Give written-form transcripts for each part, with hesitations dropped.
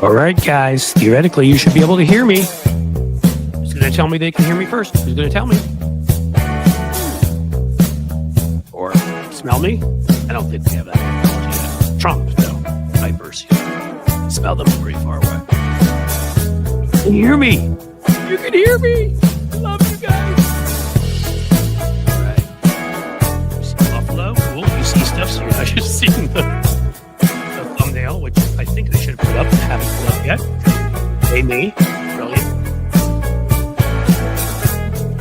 All right, guys. Theoretically, you should be able to hear me. Who's going to tell me they can hear me first? Who's going to tell me? Or smell me? I don't think we have that technology yet. Trump, though. Vipers. Smell them pretty far away. Can you hear me? You can hear me. I love you guys. All right. You see Buffalo? Cool. You see stuff, so you're not just seeing the thumbnail, which I think they should have put up. Haven't put up yet. Hey, me. Brilliant.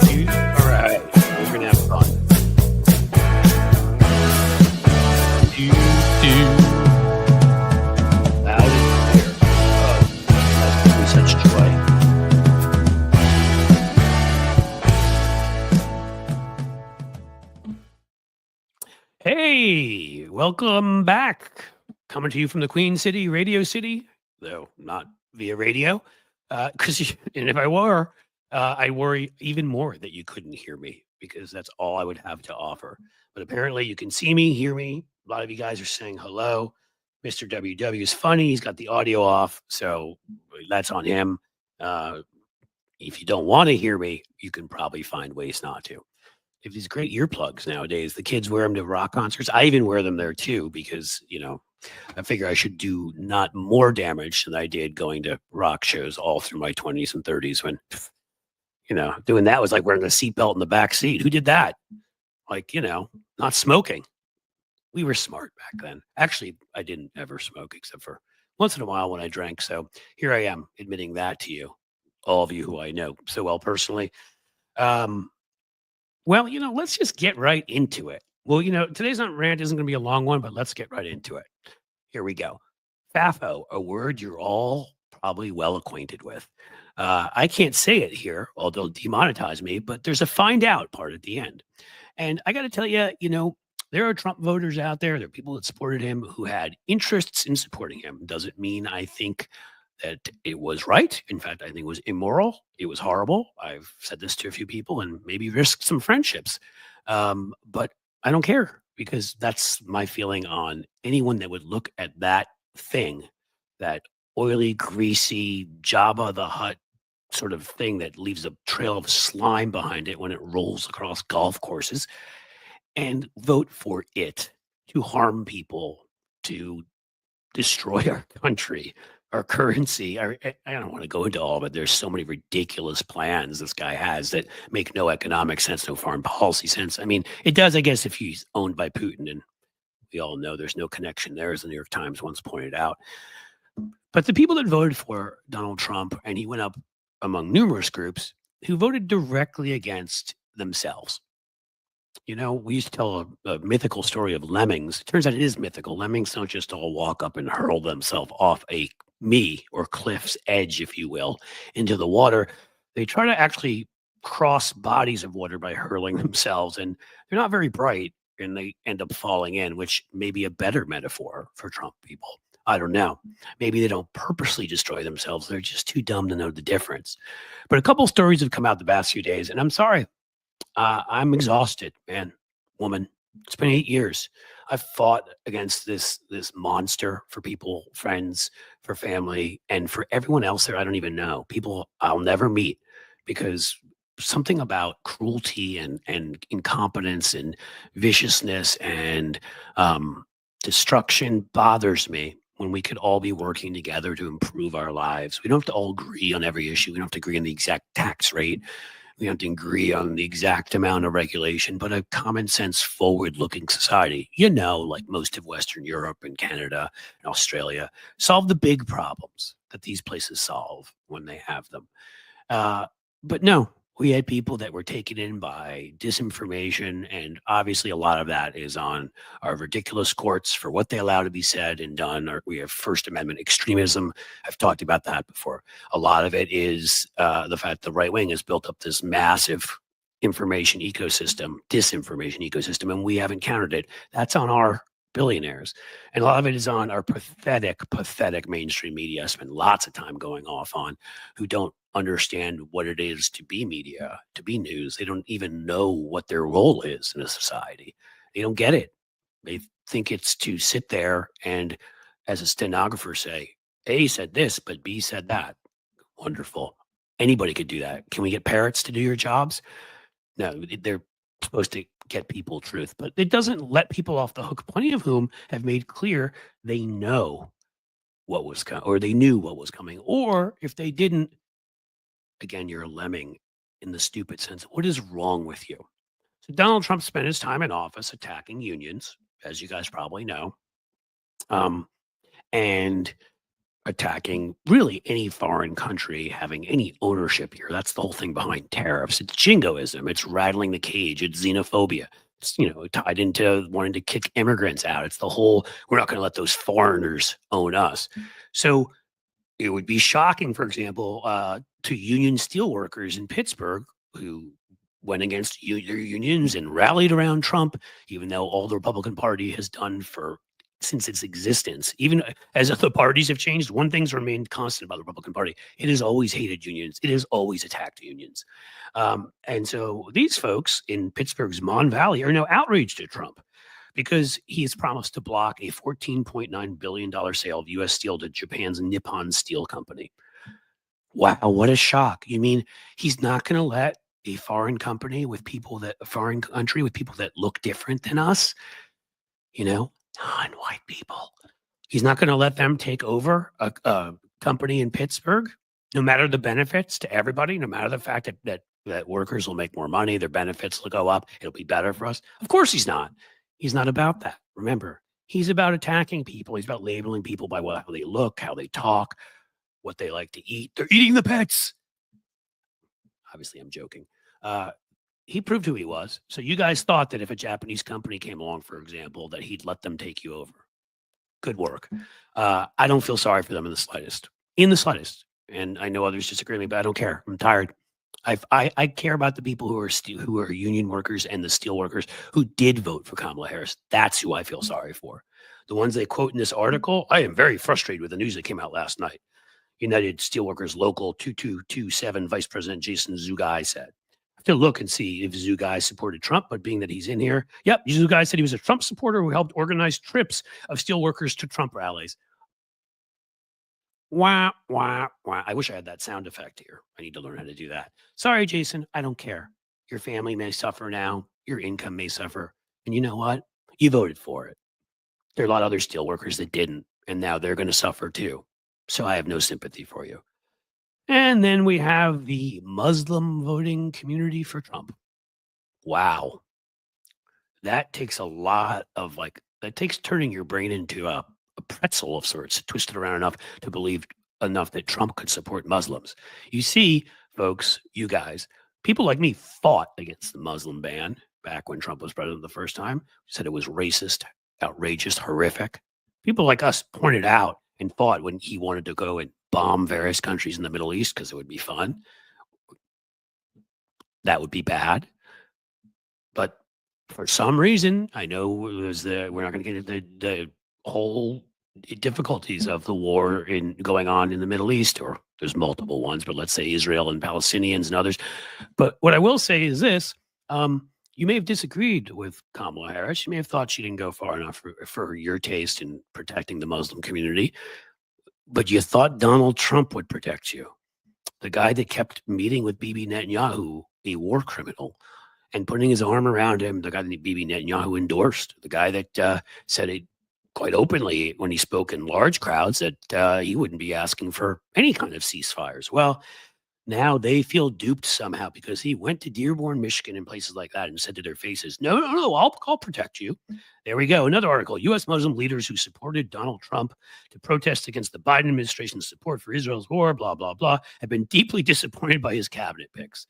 Dude. All right. We're going to have fun. Loud and clear. Oh, that's giving me such joy. Hey, welcome back. Coming to you from the Queen City, Radio City, though not via radio. Because and if I were, I worry even more that you couldn't hear me because that's all I would have to offer. But apparently you can see me, hear me. A lot of you guys are saying hello. Mr. WW is funny. He's got the audio off, so that's on him. If you don't want to hear me, you can probably find ways not to. If these great earplugs nowadays, the kids wear them to rock concerts. I even wear them there too because, you know, I figure I should do not more damage than I did going to rock shows all through my 20s and 30s when, you know, doing that was like wearing a seatbelt in the back seat. Who did that? Like, you know, not smoking. We were smart back then. Actually, I didn't ever smoke except for once in a while when I drank. So here I am admitting that to you, all of you who I know so well personally. Well, you know, let's just get right into it. Well, you know, today's rant isn't going to be a long one, but let's get right into it. Here we go. FAFO, a word you're all probably well acquainted with. I can't say it here, or they'll demonetize me, but there's a find out part at the end. And I got to tell you, you know, there are Trump voters out there. There are people that supported him who had interests in supporting him. Doesn't mean I think that it was right. In fact, I think it was immoral. It was horrible. I've said this to a few people and maybe risked some friendships. But I don't care because that's my feeling on anyone that would look at that thing, that oily, greasy Jabba the Hutt sort of thing that leaves a trail of slime behind it when it rolls across golf courses, and vote for it to harm people, to destroy our country, our currency. I don't want to go into all of it. There's so many ridiculous plans this guy has that make no economic sense, no foreign policy sense. I mean, it does, I guess, if he's owned by Putin, and we all know there's no connection there, as the New York Times once pointed out. But the people that voted for Donald Trump, and he went up among numerous groups who voted directly against themselves. You know, we used to tell a mythical story of lemmings. It turns out it is mythical. Lemmings don't just all walk up and hurl themselves off a or cliff's edge, if you will, into the water. They try to actually cross bodies of water by hurling themselves, and they're not very bright, and they end up falling in, which may be a better metaphor for Trump people. I don't know. Maybe they don't purposely destroy themselves. They're just too dumb to know the difference. But a couple stories have come out the past few days, and I'm sorry. I'm exhausted, man, woman. It's been 8 years. I've fought against this monster for people, friends, for family, and for everyone else there I don't even know. People I'll never meet because something about cruelty and incompetence and viciousness and destruction bothers me when we could all be working together to improve our lives. We don't have to all agree on every issue. We don't have to agree on the exact tax rate. We don't have to agree on the exact amount of regulation, but a common sense, forward-looking society, you know, like most of Western Europe and Canada and Australia, solve the big problems that these places solve when they have them. But no, we had people that were taken in by disinformation, and obviously a lot of that is on our ridiculous courts for what they allow to be said and done. We have First Amendment extremism. I've talked about that before. A lot of it is the fact the right wing has built up this massive information ecosystem, disinformation ecosystem, and we haven't countered it. That's on our billionaires. And a lot of it is on our pathetic mainstream media I spend lots of time going off on, who don't understand what it is to be media, to be news. They don't even know what their role is in a society. They don't get it. They think it's to sit there and, as a stenographer say, A said this, but B said that. Wonderful. Anybody could do that. Can we get parrots to do your jobs? No, they're supposed to get people truth, but it doesn't let people off the hook, plenty of whom have made clear they know what was coming, or they knew what was coming. Or if they didn't, again, you're a lemming in the stupid sense. What is wrong with you? So Donald Trump spent his time in office attacking unions, as you guys probably know, and attacking really any foreign country having any ownership here. That's the whole thing behind tariffs. It's jingoism. It's rattling the cage. It's xenophobia. It's, tied into wanting to kick immigrants out. It's the whole, we're not going to let those foreigners own us. So it would be shocking, for example, to union steelworkers in Pittsburgh who went against their unions and rallied around Trump, even though all the Republican Party has done since its existence. Even as other parties have changed, one thing's remained constant about the Republican Party. It has always hated unions. It has always attacked unions. And so these folks in Pittsburgh's Mon Valley are now outraged at Trump because he has promised to block a $14.9 billion sale of U.S. steel to Japan's Nippon Steel Company. Wow, what a shock. You mean he's not going to let a foreign country with people that look different than us, non-white people. He's not going to let them take over a company in Pittsburgh, no matter the benefits to everybody, no matter the fact that workers will make more money, their benefits will go up, it'll be better for us. Of course he's not. He's not about that. Remember, he's about attacking people. He's about labeling people by how they look, how they talk, what they like to eat. They're eating the pets. Obviously, I'm joking. He proved who he was. So you guys thought that if a Japanese company came along, for example, that he'd let them take you over. Good work. I don't feel sorry for them in the slightest. In the slightest. And I know others disagree with me, but I don't care. I'm tired. I care about the people who are union workers and the steel workers who did vote for Kamala Harris. That's who I feel sorry for. The ones they quote in this article, I am very frustrated with the news that came out last night. United Steelworkers Local 2227 Vice President Jason Zugai said. I have to look and see if Zugai supported Trump, but being that he's in here, yep, Zugai said he was a Trump supporter who helped organize trips of steelworkers to Trump rallies. Wah, wah, wah. I wish I had that sound effect here. I need to learn how to do that. Sorry, Jason, I don't care. Your family may suffer now. Your income may suffer. And you know what? You voted for it. There are a lot of other steelworkers that didn't, and now they're going to suffer too. So I have no sympathy for you. And then we have the Muslim voting community for Trump. Wow. That takes a lot of that takes turning your brain into a pretzel of sorts, twisted around enough to believe enough that Trump could support Muslims. You see, folks, you guys, people like me fought against the Muslim ban back when Trump was president the first time, said it was racist, outrageous, horrific. People like us pointed out and fought when he wanted to go and bomb various countries in the Middle East because it would be fun. That would be bad. But for some reason, I know we're not going to get into the whole difficulties of the war going on in the Middle East, or there's multiple ones, but let's say Israel and Palestinians and others. But what I will say is this, you may have disagreed with Kamala Harris. You may have thought she didn't go far enough for your taste in protecting the Muslim community, but you thought Donald Trump would protect you. The guy that kept meeting with Bibi Netanyahu, a war criminal, and putting his arm around him, the guy that Bibi Netanyahu endorsed, the guy that said it quite openly when he spoke in large crowds that he wouldn't be asking for any kind of ceasefires. Well, now they feel duped somehow because he went to Dearborn, Michigan and places like that and said to their faces, no, I'll protect you. There we go. Another article. U.S. Muslim leaders who supported Donald Trump to protest against the Biden administration's support for Israel's war, blah, blah, blah, have been deeply disappointed by his cabinet picks.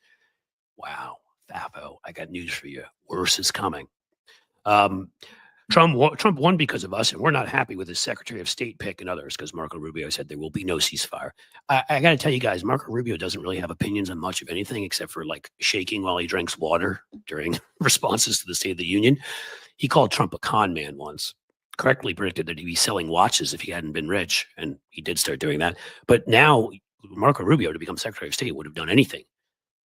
Wow, Fafo, I got news for you. Worse is coming. Trump won because of us, and we're not happy with his Secretary of State pick and others because Marco Rubio said there will be no ceasefire. I got to tell you guys, Marco Rubio doesn't really have opinions on much of anything except for shaking while he drinks water during responses to the State of the Union. He called Trump a con man once, correctly predicted that he'd be selling watches if he hadn't been rich, and he did start doing that. But now Marco Rubio, to become Secretary of State, would have done anything.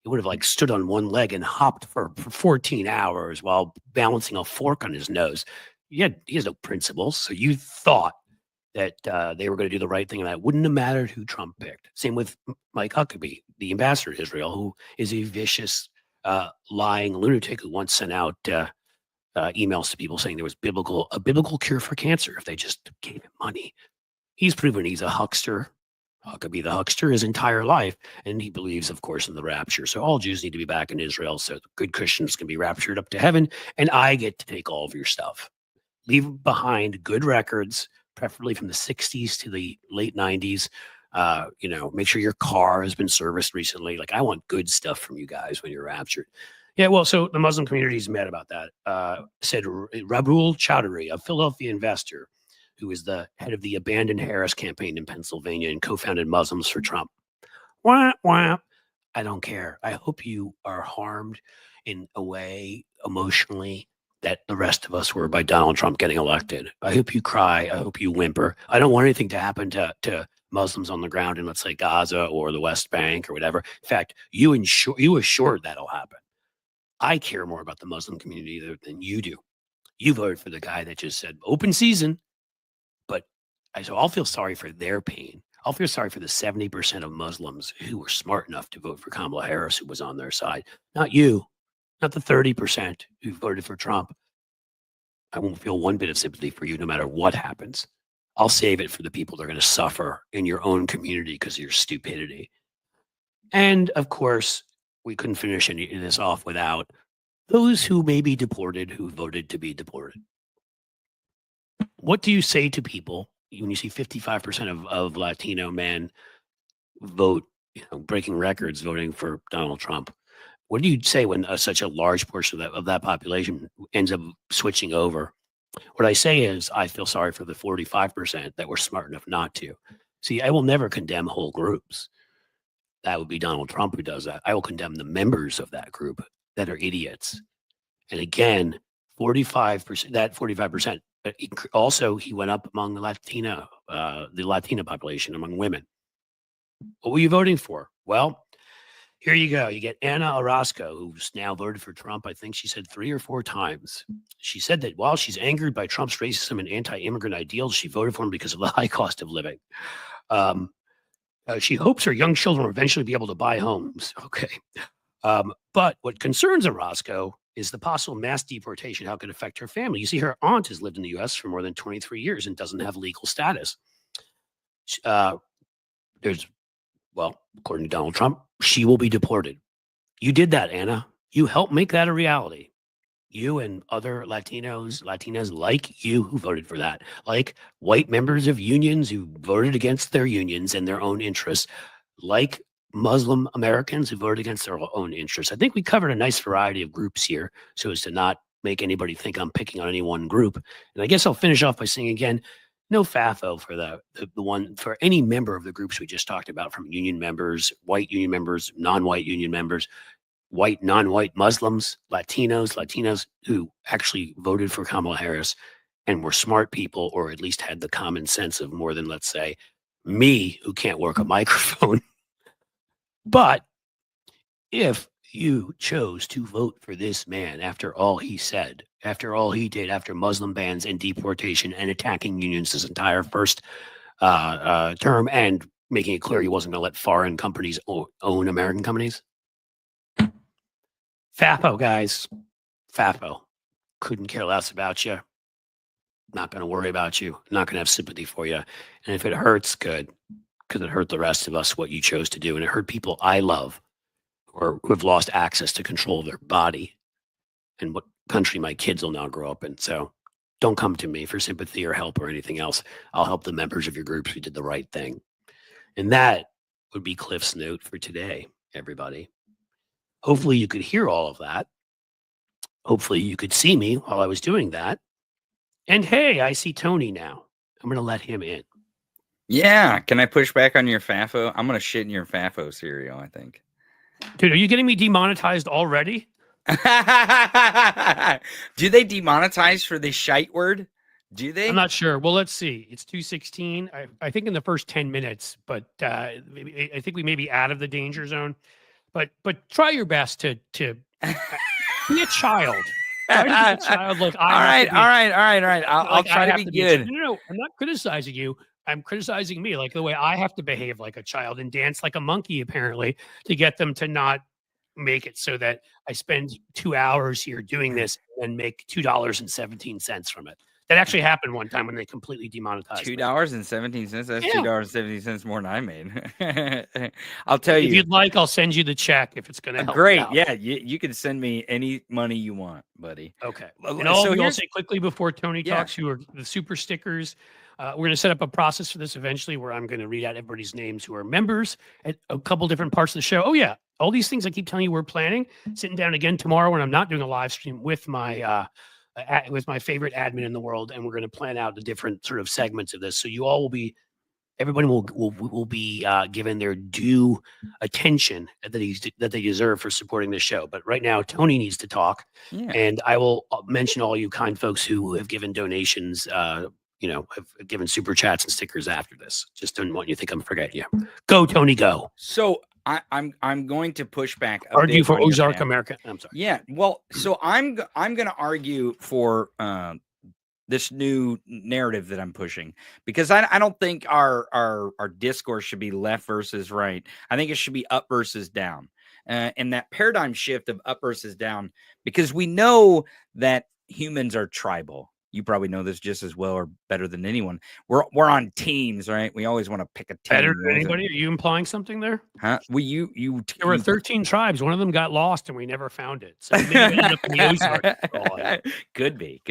He would have stood on one leg and hopped for 14 hours while balancing a fork on his nose. He has no principles. So you thought that they were going to do the right thing, and that wouldn't have mattered who Trump picked. Same with Mike Huckabee, the ambassador to Israel, who is a vicious, lying lunatic who once sent out emails to people saying there was a biblical cure for cancer if they just gave him money. He's proven he's a huckster. Huckabee the huckster his entire life, and he believes, of course, in the rapture. So all Jews need to be back in Israel so the good Christians can be raptured up to heaven, and I get to take all of your stuff. Leave behind good records, preferably from the 60s to the late 90s. Make sure your car has been serviced recently. Like, I want good stuff from you guys when you're raptured. Yeah, well, so the Muslim community's mad about that. Said Rabul Chowdhury, a Philadelphia investor who is the head of the Abandon Harris campaign in Pennsylvania and co-founded Muslims for Trump. Wah, wah. I don't care. I hope you are harmed in a way emotionally that the rest of us were by Donald Trump getting elected. I hope you cry. I hope you whimper. I don't want anything to happen to Muslims on the ground in, let's say, Gaza or the West Bank or whatever. In fact, you assured that'll happen. I care more about the Muslim community than you do. You voted for the guy that just said open season. So I'll feel sorry for their pain. I'll feel sorry for the 70% of Muslims who were smart enough to vote for Kamala Harris, who was on their side. Not you, not the 30% who voted for Trump. I won't feel one bit of sympathy for you no matter what happens. I'll save it for the people that are going to suffer in your own community because of your stupidity. And of course, we couldn't finish any of this off without those who may be deported, who voted to be deported. What do you say to people when you see 55% of Latino men vote, breaking records, voting for Donald Trump? What do you say when such a large portion of that population ends up switching over? What I say is I feel sorry for the 45% that were smart enough not to. See, I will never condemn whole groups. That would be Donald Trump who does that. I will condemn the members of that group that are idiots. And again, 45%, but also he went up among the Latina population, among women. What were you voting for? Well, here you go. You get Anna Orozco, who's now voted for Trump. I think she said 3 or 4 times. She said that while she's angered by Trump's racism and anti-immigrant ideals, she voted for him because of the high cost of living. She hopes her young children will eventually be able to buy homes. Okay. But what concerns Orozco is the possible mass deportation, how it could affect her family. You see, her aunt has lived in the U.S. for more than 23 years and doesn't have legal status. According to Donald Trump, she will be deported. You did that, Anna. You helped make that a reality. You and other Latinas like you who voted for that, like white members of unions who voted against their unions and their own interests, like Muslim Americans who voted against their own interests. I think we covered a nice variety of groups here so as to not make anybody think I'm picking on any one group. And I guess I'll finish off by saying again, no FAFO for the one for any member of the groups we just talked about, from union members, white union members, non-white union members, white, non-white Muslims, Latinas who actually voted for Kamala Harris and were smart people, or at least had the common sense of more than, let's say, me, who can't work a microphone. But if you chose to vote for this man after all he said, after all he did, after Muslim bans and deportation and attacking unions his entire first term and making it clear he wasn't going to let foreign companies own American companies, FAFO, guys. FAFO. Couldn't care less about you. Not going to worry about you. Not going to have sympathy for you. And if it hurts, good. Because it hurt the rest of us, what you chose to do. And it hurt people I love or who have lost access to control of their body and what country my kids will now grow up in. So don't come to me for sympathy or help or anything else. I'll help the members of your groups who did the right thing. And that would be Cliff's note for today, everybody. Hopefully you could hear all of that. Hopefully you could see me while I was doing that. And hey, I see Tony now. I'm going to let him in. Yeah. Can I push back on your FAFO? I'm going to shit in your FAFO cereal, I think. Dude, are you getting me demonetized already? Do they demonetize for the shite word? Do they? I'm not sure. Well, let's see. It's 2:16. I think in the first 10 minutes, but I think we may be out of the danger zone. But try your best to be a child. Try to be a child like I All have right, to be. all right. I'll Like try I to have be to be a good. child. No, I'm not criticizing you. I'm criticizing me, like the way I have to behave like a child and dance like a monkey, apparently, to get them to not make it so that I spend 2 hours here doing this and make $2.17 from it. That actually happened one time when they completely demonetized me. $2.17. That's Yeah. $2.70 more than I made. I'll tell If you. you'd like, I'll send you the check if it's going to help you Great. out. Yeah, you can send me any money you want, buddy. Okay. Well, And all so of you, I'll here's say quickly before Tony Yeah. talks, who are the super stickers. We're going to set up a process for this eventually where I'm going to read out everybody's names who are members at a couple different parts of the show. Oh, yeah. All these things I keep telling you we're planning. Sitting down again tomorrow when I'm not doing a live stream with my favorite admin in the world, and we're going to plan out the different sort of segments of this. So you all will be, everybody will be given their due attention that they deserve for supporting this show. But right now, Tony needs to talk, Yeah. and I will mention all you kind folks who have given donations. Have given super chats and stickers after this. Just don't want you to think I'm forgetting you. Go, Tony, go. So I'm going to push back a Argue bit for on your Ozark path. America. I'm sorry. Yeah. Well, so I'm going to argue for this new narrative that I'm pushing, because I don't think our discourse should be left versus right. I think it should be up versus down, and that paradigm shift of up versus down, because we know that humans are tribal. You probably know this just as well or better than anyone. We're on teams, right? We always want to pick a team. Better than anybody? Are you implying something there? Huh? Well, you There were 13 tribes. One of them got lost and we never found it. So maybe it ended up in the Ozarks for all I know. Could be.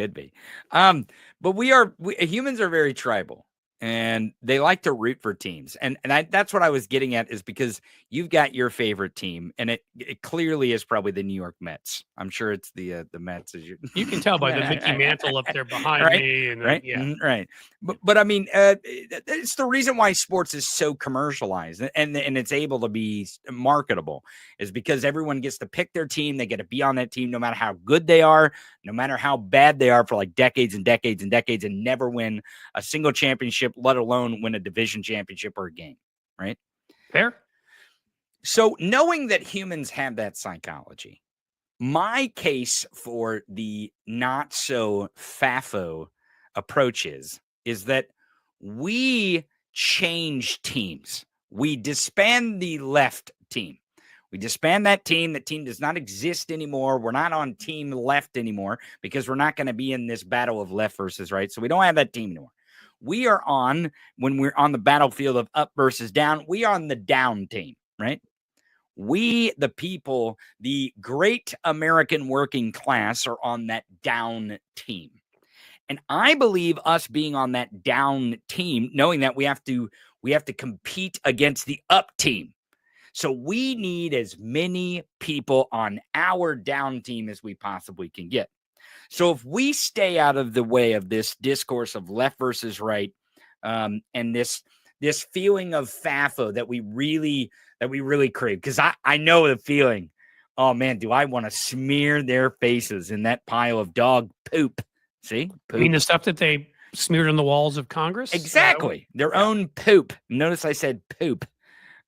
But humans are very tribal, and they like to root for teams. And that's what I was getting at, is because you've got your favorite team, and it clearly is probably the New York Mets. I'm sure it's the Mets. You can tell by the Mickey mantle up there behind Right? me. And Right. Yeah. Right. But I mean, it's the reason why sports is so commercialized and it's able to be marketable, is because everyone gets to pick their team. They get to be on that team, no matter how good they are, no matter how bad they are, for like decades and decades and decades, and never win a single championship, let alone win a division championship or a game. Right. Fair. So knowing that humans have that psychology, my case for the not so FAFO approach is that we change teams. We disband the left team. We disband that team. That team does not exist anymore. We're not on team left anymore, because we're not going to be in this battle of left versus right. So we don't have that team anymore. We are on, when we're on the battlefield of up versus down, we are on the down team, right? We, the people, the great American working class, are on that down team. And I believe us being on that down team, knowing that we have to compete against the up team. So we need as many people on our down team as we possibly can get. So if we stay out of the way of this discourse of left versus right, and this feeling of FAFO that we really crave, because I know the feeling. Oh man, do I want to smear their faces in that pile of dog poop? See, poop. I mean, the stuff that they smeared on the walls of Congress? Exactly. Their own poop. Notice I said poop.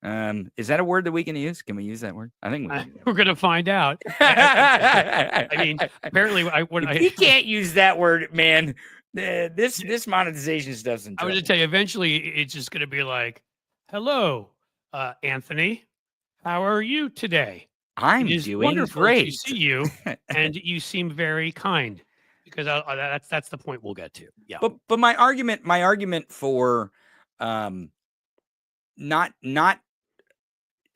Is that a word that we can use? Can we use that word? I think we're going to find out. I mean, apparently, we can't use that word, man. This monetization stuff's in trouble. I was going to tell you, eventually, it's just going to be like, hello, Anthony. How are you today? I'm doing great. To see you, and you seem very kind. Because that's the point we'll get to. Yeah. But my argument for not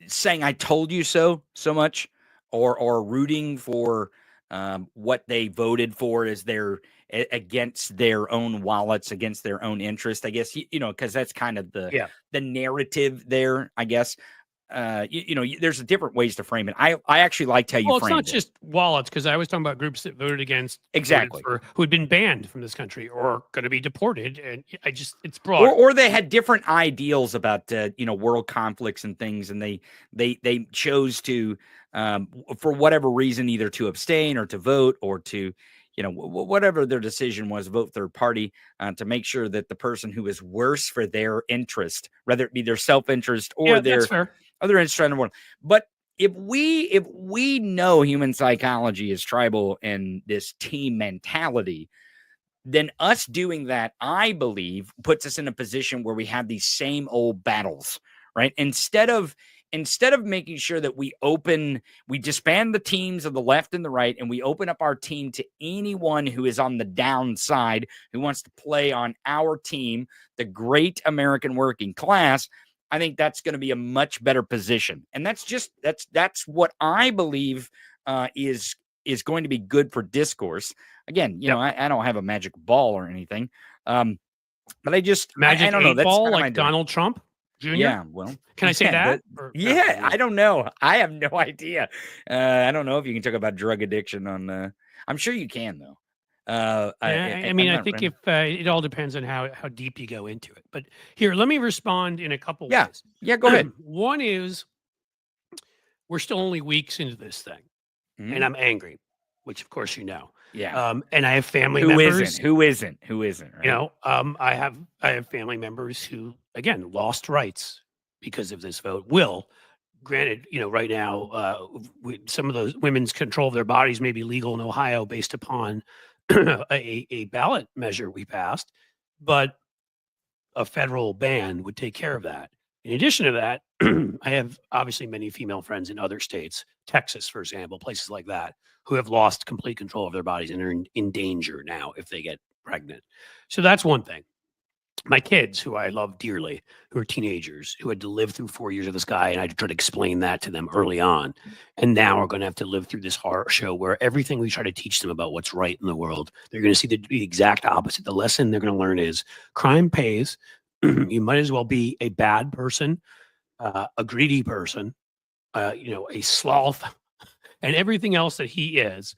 saying I told you so much, or rooting for what they voted for as against their own wallets, against their own interest, I guess, because that's kind of the narrative there, I guess. There's different ways to frame it. I actually liked how you framed it. Well, it's not just wallets, because I was talking about groups that voted against, exactly, who had been banned from this country or going to be deported, and it's broad. Or they had different ideals about world conflicts and things, and they chose to for whatever reason, either to abstain or to vote, or to whatever their decision was, vote third party, to make sure that the person who is worse for their interest, whether it be their self-interest or their other interest in the world. But if we know human psychology is tribal and this team mentality, then us doing that, I believe, puts us in a position where we have these same old battles, right? Instead of making sure that we disband the teams of the left and the right, and we open up our team to anyone who is on the downside, who wants to play on our team, the great American working class, I think that's going to be a much better position. And that's what I believe is going to be good for discourse. Again, I don't have a magic ball or anything, but I just magic I don't know. That's ball kind of like Donald Trump Jr. Yeah, well, can I say that? I don't know. I have no idea. I don't know if you can talk about drug addiction on. I'm sure you can though. I think if it all depends on how deep you go into it. But here, let me respond in a couple ways. Yeah, go ahead. One is we're still only weeks into this thing, and I'm angry, which of course you know. Yeah. And I have family members. Who isn't? Right? I have family members who, again, lost rights because of this vote. Granted, right now, some of those women's control of their bodies may be legal in Ohio based upon a ballot measure we passed, but a federal ban would take care of that. In addition to that, I have obviously many female friends in other states, Texas, for example, places like that, who have lost complete control of their bodies and are in danger now if they get pregnant. So that's one thing. My kids, who I love dearly, who are teenagers, who had to live through 4 years of this guy, and I tried to explain that to them early on, and now are going to have to live through this horror show where everything we try to teach them about what's right in the world, they're going to see the exact opposite. The lesson they're going to learn is crime pays. You might as well be a bad person, a greedy person, a sloth, and everything else that he is.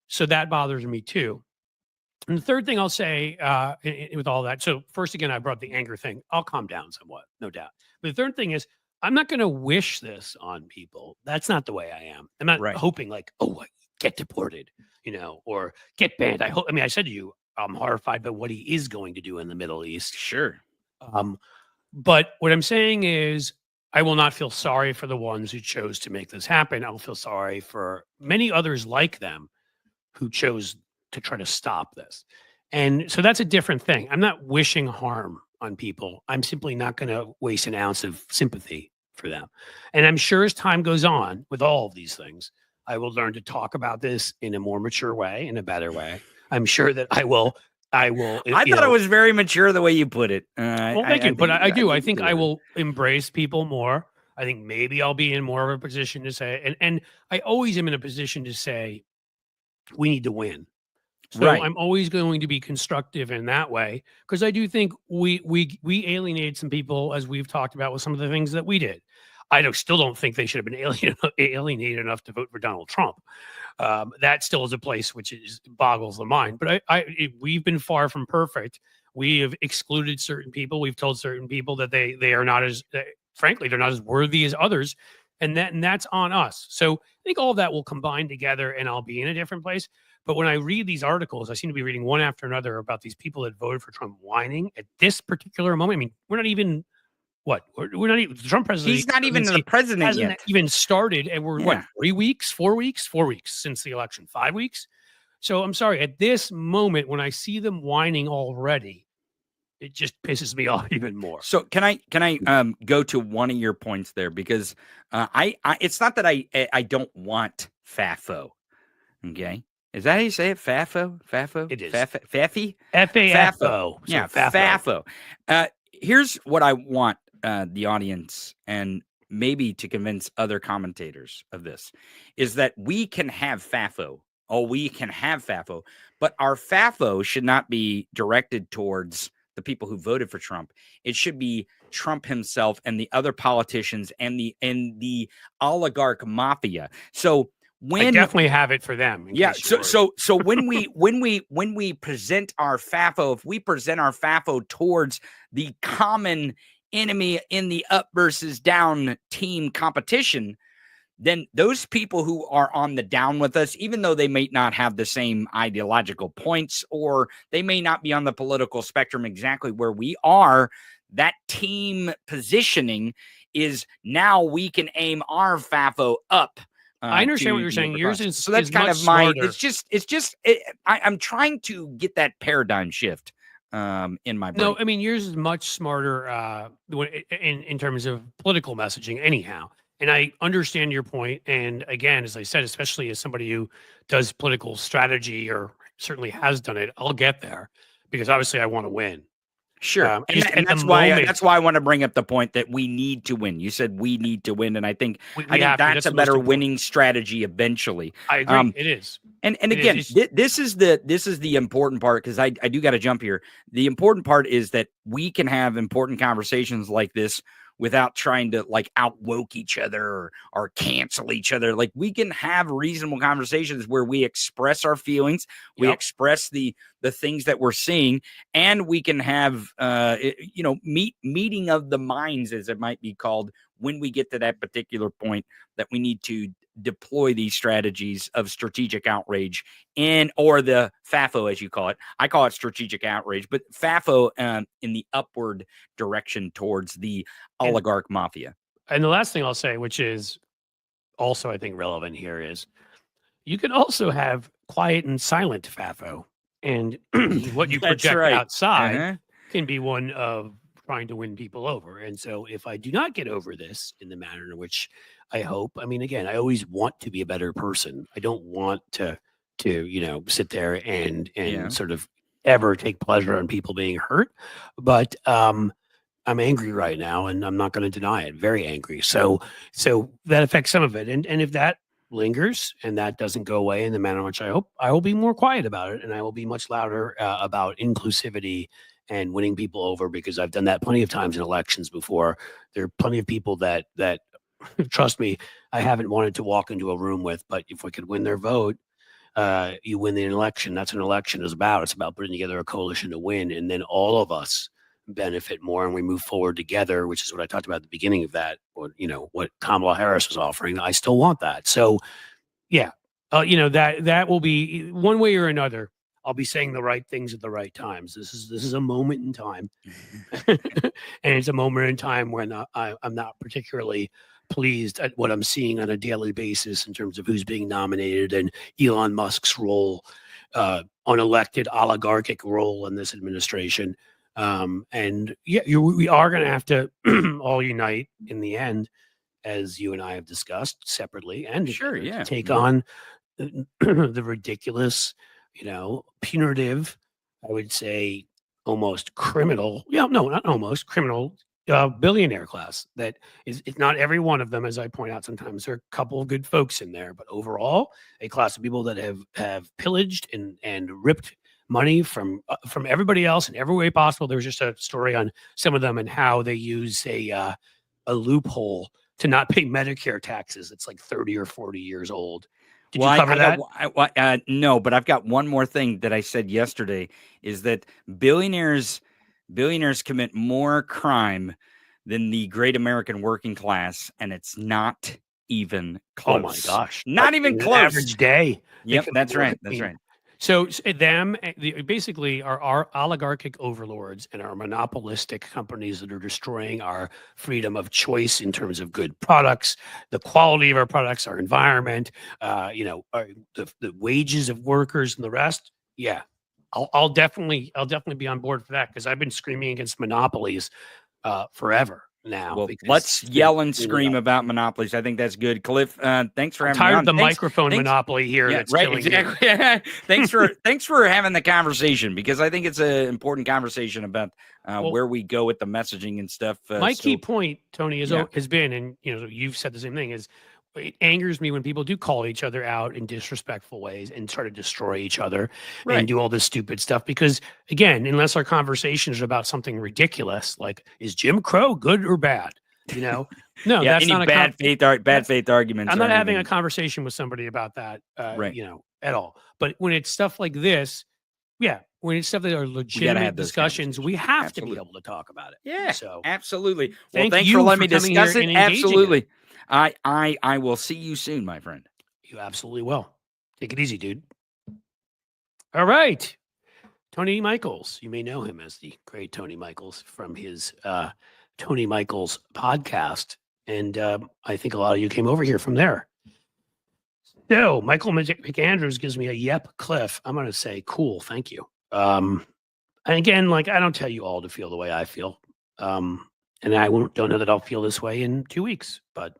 So that bothers me too. And the third thing I'll say with all that, so first, again, I brought up the anger thing. I'll calm down somewhat, no doubt. But the third thing is, I'm not going to wish this on people. That's not the way I am. I'm not hoping like, get deported, or get banned. I said to you, I'm horrified by what he is going to do in the Middle East. Sure. But what I'm saying is, I will not feel sorry for the ones who chose to make this happen. I'll feel sorry for many others like them who chose to try to stop this. And so that's a different thing. I'm not wishing harm on people. I'm simply not going to waste an ounce of sympathy for them. And I'm sure as time goes on with all of these things, I will learn to talk about this in a more mature way, in a better way. I'm sure that I will. I thought it was very mature the way you put it. Well, thank you. But I do. I think I will embrace people more. I think maybe I'll be in more of a position to say, and I always am in a position to say, we need to win. So I'm always going to be constructive in that way, because I do think we alienated some people, as we've talked about with some of the things that we did. I still don't think they should have been alienated enough to vote for Donald Trump. That still is a place which boggles the mind. But we've been far from perfect. We have excluded certain people. We've told certain people that they are not as, frankly, they're not as worthy as others. And that's on us. So I think all of that will combine together, and I'll be in a different place. But when I read these articles, I seem to be reading one after another about these people that voted for Trump whining at this particular moment. I mean, we're not even the Trump presidency. He's not even the president hasn't yet. Even started, and we're 3 weeks, 4 weeks, 4 weeks since the election, 5 weeks. So I'm sorry, at this moment, when I see them whining already, it just pisses me off even more. So can I go to one of your points there, because I it's not that I don't want FAFO. Okay. Is that how you say it? FAFO? FAFO? It is. FAFI? FAFO. Yeah, FAFO. Here's what I want the audience, and maybe to convince other commentators of this, is that we can have FAFO. We can have FAFO, but our FAFO should not be directed towards the people who voted for Trump. It should be Trump himself and the other politicians and the oligarch mafia. So I definitely have it for them. Yeah. So when we present our FAFO, if we present our FAFO towards the common enemy in the up versus down team competition, then those people who are on the down with us, even though they may not have the same ideological points, or they may not be on the political spectrum exactly where we are, that team positioning is now we can aim our FAFO up. I understand what you're saying. Yours is so that's is kind much of my. smarter. I'm trying to get that paradigm shift in my brain. No, I mean yours is much smarter in terms of political messaging, anyhow. And I understand your point. And again, as I said, especially as somebody who does political strategy or certainly has done it, I'll get there because obviously I want to win. Sure, and that's why I want to bring up the point that we need to win. You said we need to win, and I think that's a better winning strategy eventually. I agree. It is. And again, this is the important part, because I do got to jump here. The important part is that we can have important conversations like this without trying to like outwoke each other or cancel each other. Like, we can have reasonable conversations where we express our feelings, we express the things that we're seeing, and we can have meeting of the minds, as it might be called, when we get to that particular point that we need to deploy these strategies of strategic outrage or the FAFO, as you call it. I call it strategic outrage, but FAFO in the upward direction towards the oligarch mafia. And the last thing I'll say, which is also I think relevant here, is you can also have quiet and silent FAFO, and what you project outside can be one of trying to win people over. And so if I do not get over this in the manner in which I hope, I mean, again, I always want to be a better person. I don't want to sit there and sort of ever take pleasure in people being hurt. But I'm angry right now, and I'm not going to deny it. Very angry. So that affects some of it. And if that lingers and that doesn't go away in the manner in which I hope, I will be more quiet about it, and I will be much louder about inclusivity and winning people over, because I've done that plenty of times in elections before. There are plenty of people that trust me, I haven't wanted to walk into a room with, but if we could win their vote, you win the election. That's what an election is about. It's about putting together a coalition to win, and then all of us benefit more and we move forward together, which is what I talked about at the beginning of that, or what Kamala Harris was offering. I still want that. So yeah, that will be one way or another. I'll be saying the right things at the right times. This is a moment in time, and it's a moment in time when I'm not particularly pleased at what I'm seeing on a daily basis in terms of who's being nominated and Elon Musk's role, unelected oligarchic role in this administration. And we are going to have to all unite in the end, as you and I have discussed separately, and take on the ridiculous, punitive, I would say almost criminal. Yeah, no, not almost criminal. Billionaire class that is, it's not every one of them, as I point out. Sometimes there are a couple of good folks in there, but overall, a class of people that have pillaged and ripped money from everybody else in every way possible. There was just a story on some of them and how they use a loophole to not pay Medicare taxes. It's like 30 or 40 years old. Did you cover that? No, but I've got one more thing that I said yesterday, is that billionaires commit more crime than the great American working class, and it's not even close. Oh my gosh. Not even close. Average day. Yep, that's right. That's right. So basically our oligarchic overlords and our monopolistic companies that are destroying our freedom of choice in terms of good products, the quality of our products, our environment, the wages of workers and the rest. Yeah, I'll definitely be on board for that, because I've been screaming against monopolies forever now. Well, let's yell and scream about monopolies. I think that's good. Cliff, thanks for having me on. Tired of the microphone monopoly here. Yeah, right, exactly. Thanks for having the conversation, because I think it's an important conversation about where we go with the messaging and stuff. My key point, Tony, has been, and you've said the same thing, is it angers me when people do call each other out in disrespectful ways and try to destroy each other and do all this stupid stuff. Because again, unless our conversation is about something ridiculous, like, is Jim Crow good or bad? No, that's not a bad faith arguments. I'm not having a conversation with somebody about that, at all. But when it's stuff like this, when it's stuff that are legitimate discussions, we have to be able to talk about it. Yeah, so absolutely. Well, thanks for letting me discuss it. Absolutely. I will see you soon, my friend. You absolutely will. Take it easy, dude. All right. Tony Michaels. You may know him as the great Tony Michaels from his Tony Michaels podcast. And I think a lot of you came over here from there. So Michael McAndrews gives me a yep, Cliff. I'm going to say, cool, thank you. And again, like, I don't tell you all to feel the way I feel. And I don't know that I'll feel this way in 2 weeks, but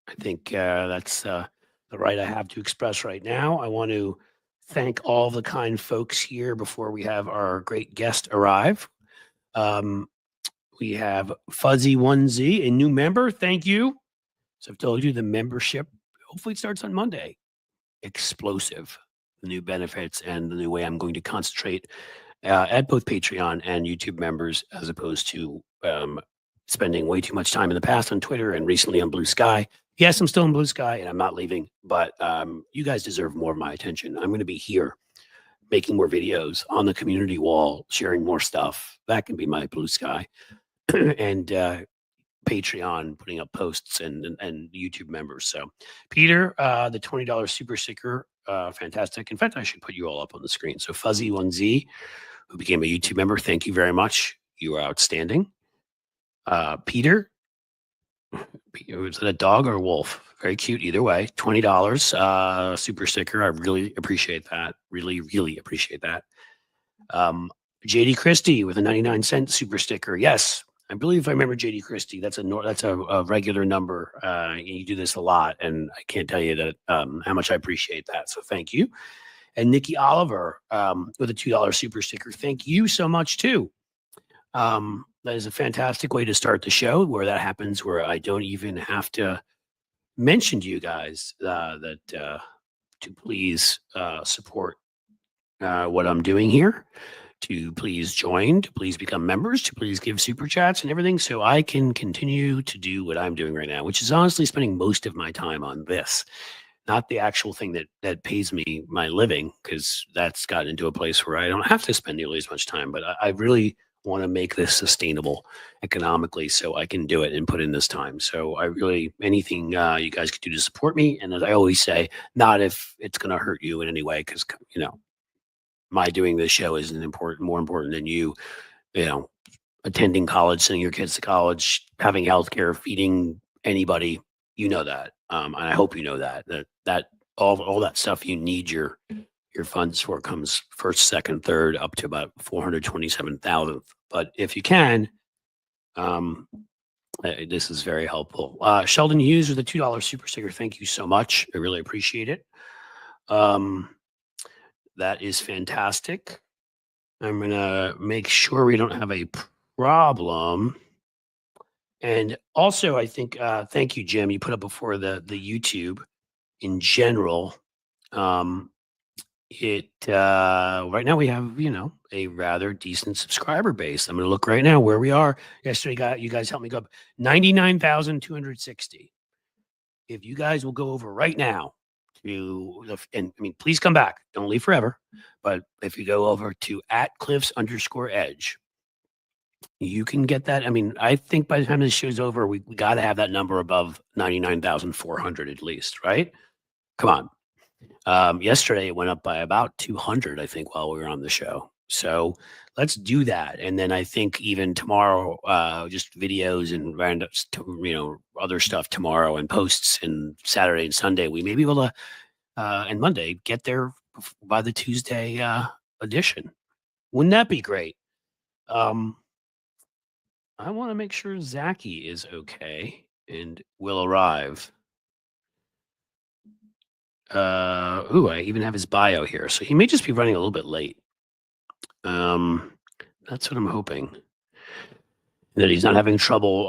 I think that's the right I have to express right now. I want to thank all the kind folks here before we have our great guest arrive. We have Fuzzy 1Z, a new member. Thank you. So I've told you the membership hopefully it starts on Monday. Explosive. The new benefits and the new way I'm going to concentrate at both Patreon and YouTube members, as opposed to spending way too much time in the past on Twitter and recently on Blue Sky. Yes, I'm still in Blue Sky and I'm not leaving, but you guys deserve more of my attention. I'm going to be here making more videos on the community wall, sharing more stuff. That can be my Blue Sky. And Patreon, putting up posts and YouTube members. So Peter, the $20 super sticker, fantastic. In fact, I should put you all up on the screen. So Fuzzy 1Z, who became a YouTube member, thank you very much. You are outstanding. Peter, is it a dog or a wolf? Very cute either way. $20 super sticker. I really appreciate that. Really, really appreciate that. JD Christie with a 99-cent super sticker. Yes, I believe I remember JD Christie. That's a regular number. You do this a lot, and I can't tell you that how much I appreciate that. So thank you. And Nikki Oliver with a $2 super sticker. Thank you so much too. That is a fantastic way to start the show, where that happens, where I don't even have to mention to you guys that to please support what I'm doing here, to please join, to please become members, to please give super chats and everything, so I can continue to do what I'm doing right now, which is honestly spending most of my time on this, not the actual thing that pays me my living, because that's gotten into a place where I don't have to spend nearly as much time. But I really want to make this sustainable economically so I can do it and put in this time. So I really, anything you guys could do to support me. And as I always say, not if it's going to hurt you in any way, because, my doing this show isn't more important than you attending college, sending your kids to college, having healthcare, feeding anybody. You know that. And I hope you know that all that stuff you need your funds for comes first, second, third, up to about 427,000th. But if you can, this is very helpful. Sheldon Hughes with a $2 super sticker. Thank you so much. I really appreciate it. That is fantastic. I'm going to make sure we don't have a problem. And also, I think, thank you, Jim. You put up before the YouTube in general. Right now we have, a rather decent subscriber base. I'm going to look right now where we are. Yesterday, you guys helped me go up 99,260. If you guys will go over right now please come back. Don't leave forever. But if you go over to @Cliffs_edge, you can get that. I think by the time this show's over, we got to have that number above 99,400 at least, right? Come on. Yesterday it went up by about 200, I think, while we were on the show. So let's do that. And then I think even tomorrow, just videos and random, other stuff tomorrow, and posts, and Saturday and Sunday, we may be able to, and Monday, get there by the Tuesday edition. Wouldn't that be great? I want to make sure Zachy is okay and will arrive. I even have his bio here, so he may just be running a little bit late. That's what I'm hoping, that he's not having trouble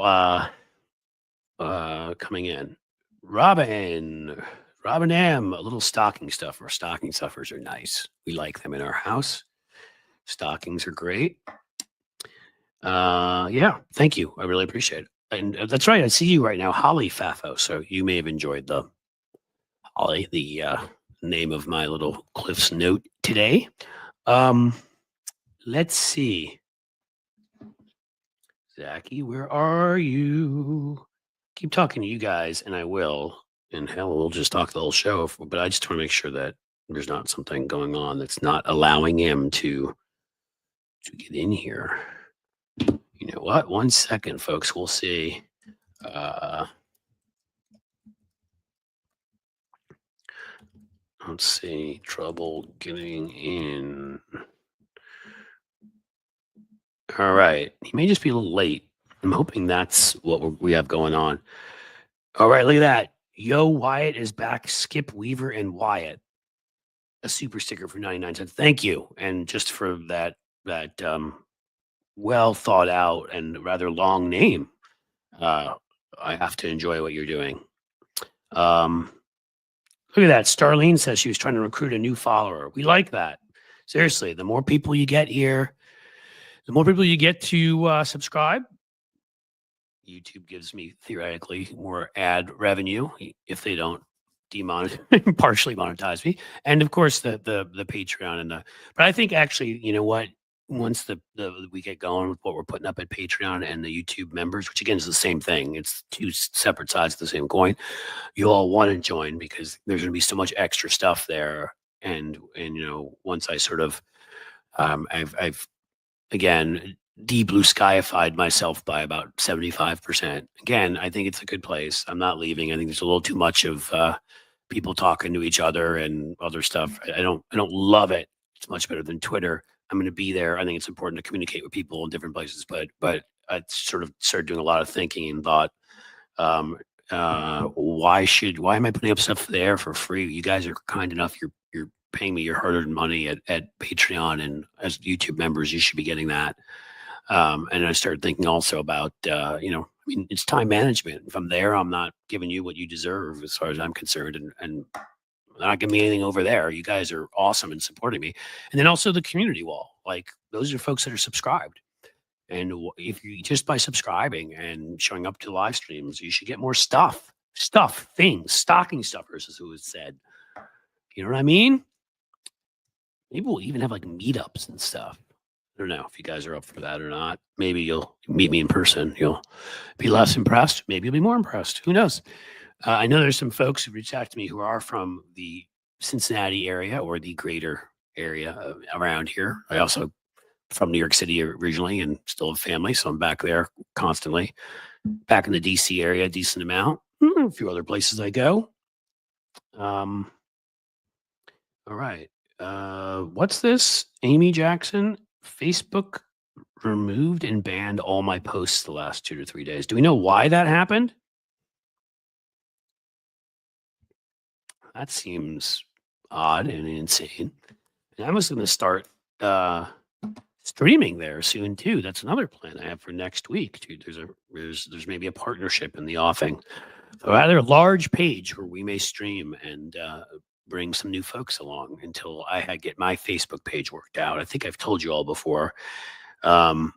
coming in. Robin M, a little stocking stuffer. Stocking stuffers are nice. We like them in our house. Stockings are great. Yeah, thank you. I really appreciate it. And that's right, I see you right now, Holly Fafo. So you may have enjoyed the Holly, the name of my little Cliff's note today. Let's see. Zachy, where are you? Keep talking to you guys, and I will. And hell, we'll just talk the whole show. But I just want to make sure that there's not something going on that's not allowing him to get in here. You know what? 1 second, folks. We'll see. Let's see. Trouble getting in. All right. He may just be a little late. I'm hoping that's what we have going on. All right. Look at that. Yo, Wyatt is back. Skip Weaver and Wyatt. A super sticker for 99 cents. Thank you. And just for that well thought out and rather long name. I have to enjoy what you're doing. Look at that. Starlene says she was trying to recruit a new follower. We like that. Seriously, the more people you get here, the more people you get to subscribe. YouTube gives me theoretically more ad revenue if they don't partially monetize me, and of course the Patreon and but I think actually, you know what, once the we get going with what we're putting up at Patreon and the YouTube members, which again is the same thing, it's two separate sides of the same coin, you all want to join because there's going to be so much extra stuff there, and you know, once I sort of I've again blue skyified myself by about 75%. Again, I think it's a good place. I'm not leaving. I think there's a little too much of people talking to each other and other stuff. I don't love it. It's much better than Twitter. I'm going to be there. I think it's important to communicate with people in different places, but I sort of started doing a lot of thinking and thought, why am I putting up stuff there for free? You guys are kind enough. You're paying me your hard-earned money at Patreon, and as YouTube members, you should be getting that. And I started thinking also about, you know, I mean, it's time management. If I'm there, I'm not giving you what you deserve as far as I'm concerned. And not giving me anything over there. You guys are awesome in supporting me. And then also the community wall. Like, those are folks that are subscribed. And if you just by subscribing and showing up to live streams, you should get more stuff, things, stocking stuffers, as it was said. You know what I mean? Maybe we'll even have like meetups and stuff. I don't know if you guys are up for that or not. Maybe you'll meet me in person. You'll be less impressed. Maybe you'll be more impressed. Who knows? I know there's some folks who reached out to me who are from the Cincinnati area or the greater area around here. I also from New York City originally and still have family, so I'm back there constantly. Back in the DC area, a decent amount. A few other places I go. All right. What's this? Amy Jackson, Facebook removed and banned all my posts the last 2 to 3 days. Do we know why that happened? That seems odd and insane. And I was going to start streaming there soon too. That's another plan I have for next week, dude. There's maybe a partnership in the offing, a rather large page where we may stream and bring some new folks along until I get my Facebook page worked out. I think I've told you all before. I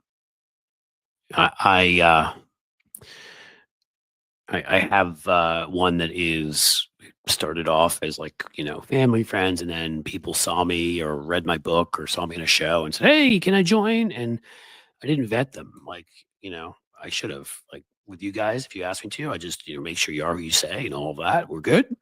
have one that is started off as like, you know, family, friends, and then people saw me or read my book or saw me in a show and said, "Hey, can I join?" And I didn't vet them like, you know, I should have. Like with you guys, if you ask me to, I just, you know, make sure you are who you say and all of that. We're good.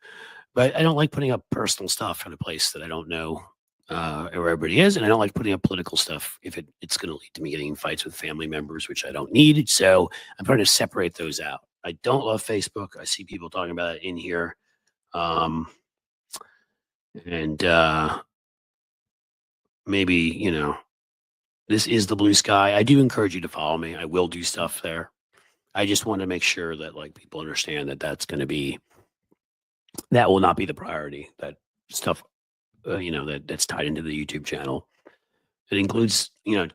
But I don't like putting up personal stuff in a place that I don't know where everybody is, and I don't like putting up political stuff if it's going to lead to me getting in fights with family members, which I don't need. So I'm trying to separate those out. I don't love Facebook. I see people talking about it in here. And maybe, you know, this is the blue sky. I do encourage you to follow me. I will do stuff there. I just want to make sure that like people understand that that will not be the priority. That stuff, you know, that's tied into the YouTube channel. It includes, you know,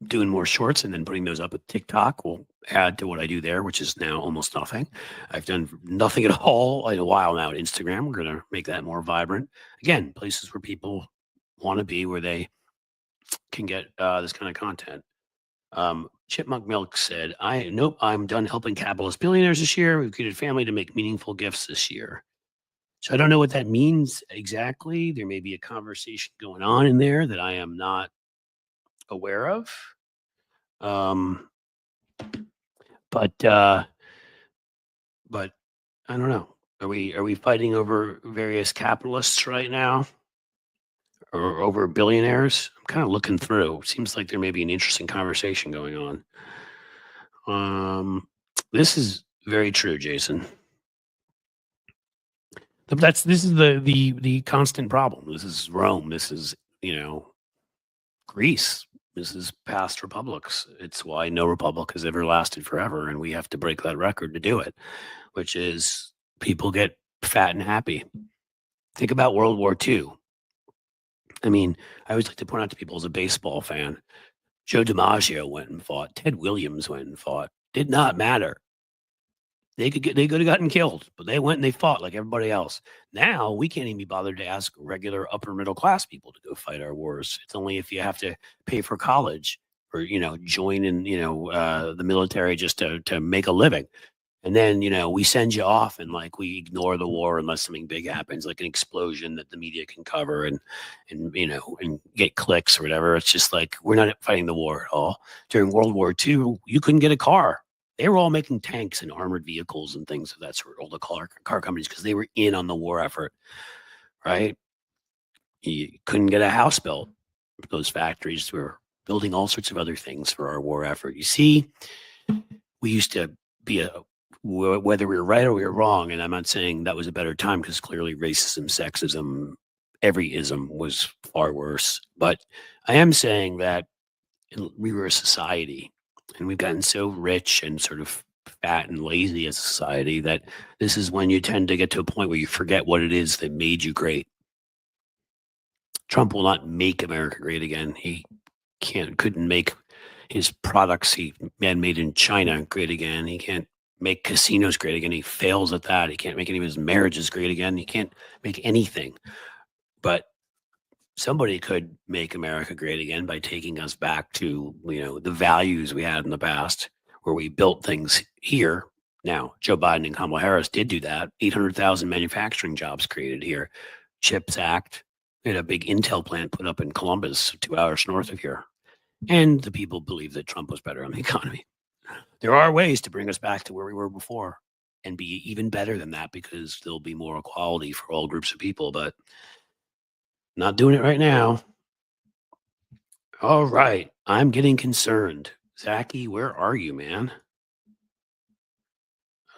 doing more shorts and then putting those up with TikTok will add to what I do there, which is now almost nothing. I've done nothing at all in a while now at Instagram. We're going to make that more vibrant. Again, places where people want to be, where they can get this kind of content. Chipmunk Milk said, nope, I'm done helping capitalist billionaires this year. We've created family to make meaningful gifts this year. So I don't know what that means exactly. There may be a conversation going on in there that I am not aware of. But I don't know. Are we fighting over various capitalists right now, or over billionaires? I'm kind of looking through. Seems like there may be an interesting conversation going on. This is very true, Jason. This is the constant problem. This is Rome. This is, Greece. This is past republics. It's why no republic has ever lasted forever, and we have to break that record to do it, which is people get fat and happy. Think about World War II. I mean, I always like to point out to people as a baseball fan, Joe DiMaggio went and fought. Ted Williams went and fought. Did not matter. They could have gotten killed, but they went and they fought like everybody else. Now we can't even be bothered to ask regular upper middle class people to go fight our wars. It's only if you have to pay for college or join in the military just to make a living. And then we send you off and like we ignore the war unless something big happens, like an explosion that the media can cover and get clicks or whatever. It's just like we're not fighting the war at all. During World War II, you couldn't get a car. They were all making tanks and armored vehicles and things of that sort, all the car companies, because they were in on the war effort, right? You couldn't get a house built. Those factories were building all sorts of other things for our war effort. You see, we used to be whether we were right or we were wrong, and I'm not saying that was a better time because clearly racism, sexism, every ism was far worse. But I am saying that we were a society and we've gotten so rich and sort of fat and lazy as a society that this is when you tend to get to a point where you forget what it is that made you great. Trump will not make America great again. He couldn't make his products he made in China great again. He can't make casinos great again. He fails at that. He can't make any of his marriages great again. He can't make anything. But somebody could make America great again by taking us back to, the values we had in the past where we built things here. Now, Joe Biden and Kamala Harris did do that. 800,000 manufacturing jobs created here. CHIPS Act. We had a big Intel plant put up in Columbus, 2 hours north of here. And the people believe that Trump was better on the economy. There are ways to bring us back to where we were before and be even better than that because there'll be more equality for all groups of people, but not doing it right now. All right. I'm getting concerned. Zachy, where are you, man?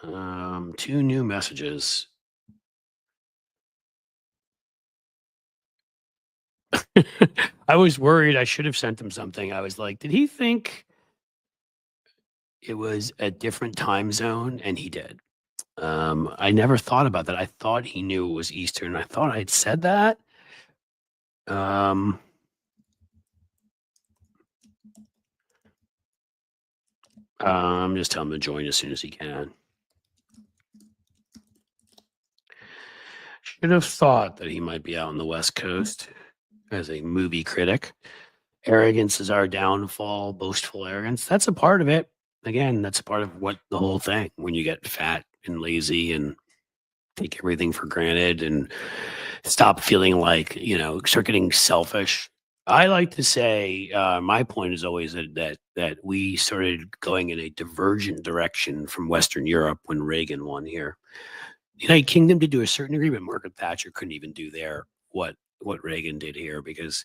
2 new messages. I was worried I should have sent him something. I was like, did he think it was a different time zone? And he did. I never thought about that. I thought he knew it was Eastern. I thought I'd said that. I'm just telling him to join as soon as he can. Should have thought that he might be out on the West Coast as a movie critic. Arrogance is our downfall, boastful arrogance. That's a part of it. Again, that's part of what the whole thing, when you get fat and lazy and take everything for granted and stop feeling like, start getting selfish. I like to say, my point is always that we started going in a divergent direction from Western Europe when Reagan won here. The United Kingdom did to a certain degree, but Margaret Thatcher couldn't even do there what Reagan did here because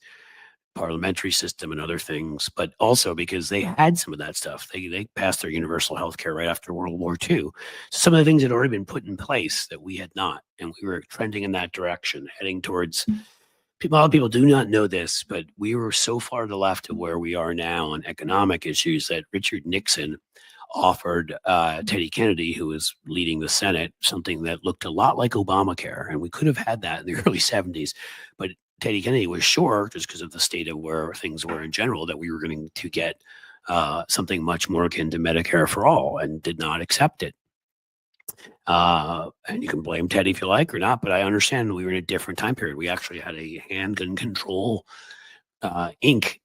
parliamentary system and other things, but also because they had some of that stuff. They passed their universal health care right after World War II. Some of the things had already been put in place that we had not, and we were trending in that direction, heading towards. A lot of people do not know this, but we were so far to the left of where we are now on economic issues that Richard Nixon offered Teddy Kennedy, who was leading the Senate, something that looked a lot like Obamacare. And we could have had that in the early 70s. But Teddy Kennedy was sure, just because of the state of where things were in general, that we were going to get something much more akin to Medicare for all, and did not accept it. And you can blame Teddy if you like or not, but I understand we were in a different time period. We actually had a handgun control Inc.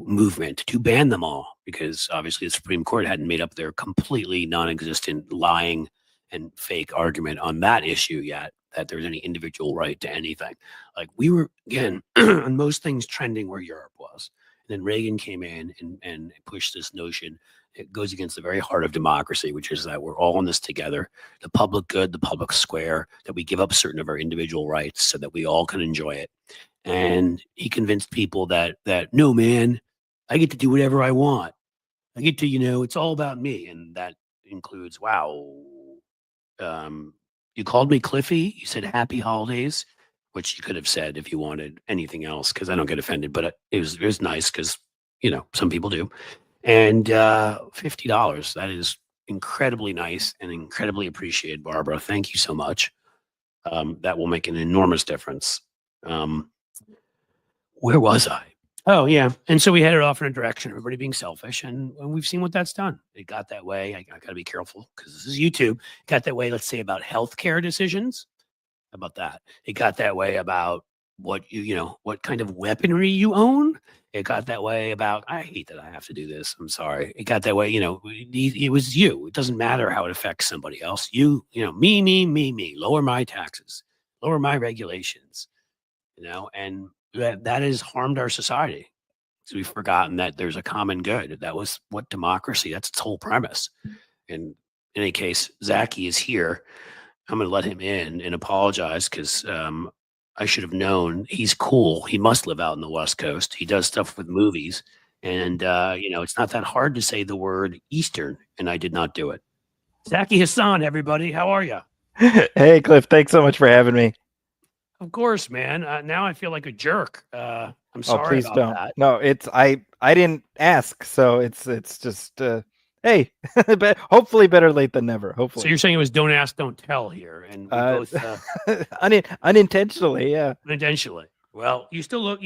movement to ban them all because obviously the Supreme Court hadn't made up their completely non-existent lying and fake argument on that issue yet, that there's any individual right to anything. Like we were, again, on most things trending where Europe was. And then Reagan came in and pushed this notion. It goes against the very heart of democracy, which is that we're all in this together, the public good, the public square, that we give up certain of our individual rights so that we all can enjoy it. And he convinced people that no, man, I get to do whatever I want. I get to, it's all about me. And that includes, You called me Cliffy. You said happy holidays, which you could have said if you wanted anything else, because I don't get offended. But it was nice because some people do. And $50. That is incredibly nice and incredibly appreciated, Barbara. Thank you so much. That will make an enormous difference. Where was I? Oh, yeah. And so we headed off in a direction, everybody being selfish. And we've seen what that's done. It got that way. I got to be careful because this is YouTube. It got that way, let's say, about healthcare decisions. How about that? It got that way about what what kind of weaponry you own. It got that way about, I hate that I have to do this. I'm sorry. It got that way, it was you. It doesn't matter how it affects somebody else. Me, lower my taxes, lower my regulations, and that has harmed our society. So we've forgotten that there's a common good. That was what democracy, that's its whole premise. And in any case, Zachy is here. I'm going to let him in and apologize because I should have known he's cool. He must live out in the West Coast. He does stuff with movies. And, it's not that hard to say the word Eastern, and I did not do it. Zachy Hassan, everybody. How are you? Hey, Cliff. Thanks so much for having me. Of course, man. Now I feel like a jerk. I'm sorry please about don't. that. No, I didn't ask, so it's just hey, hopefully better late than never. Hopefully. So you're saying it was don't ask, don't tell here, and we both unintentionally, yeah. Unintentionally. Well, you still look,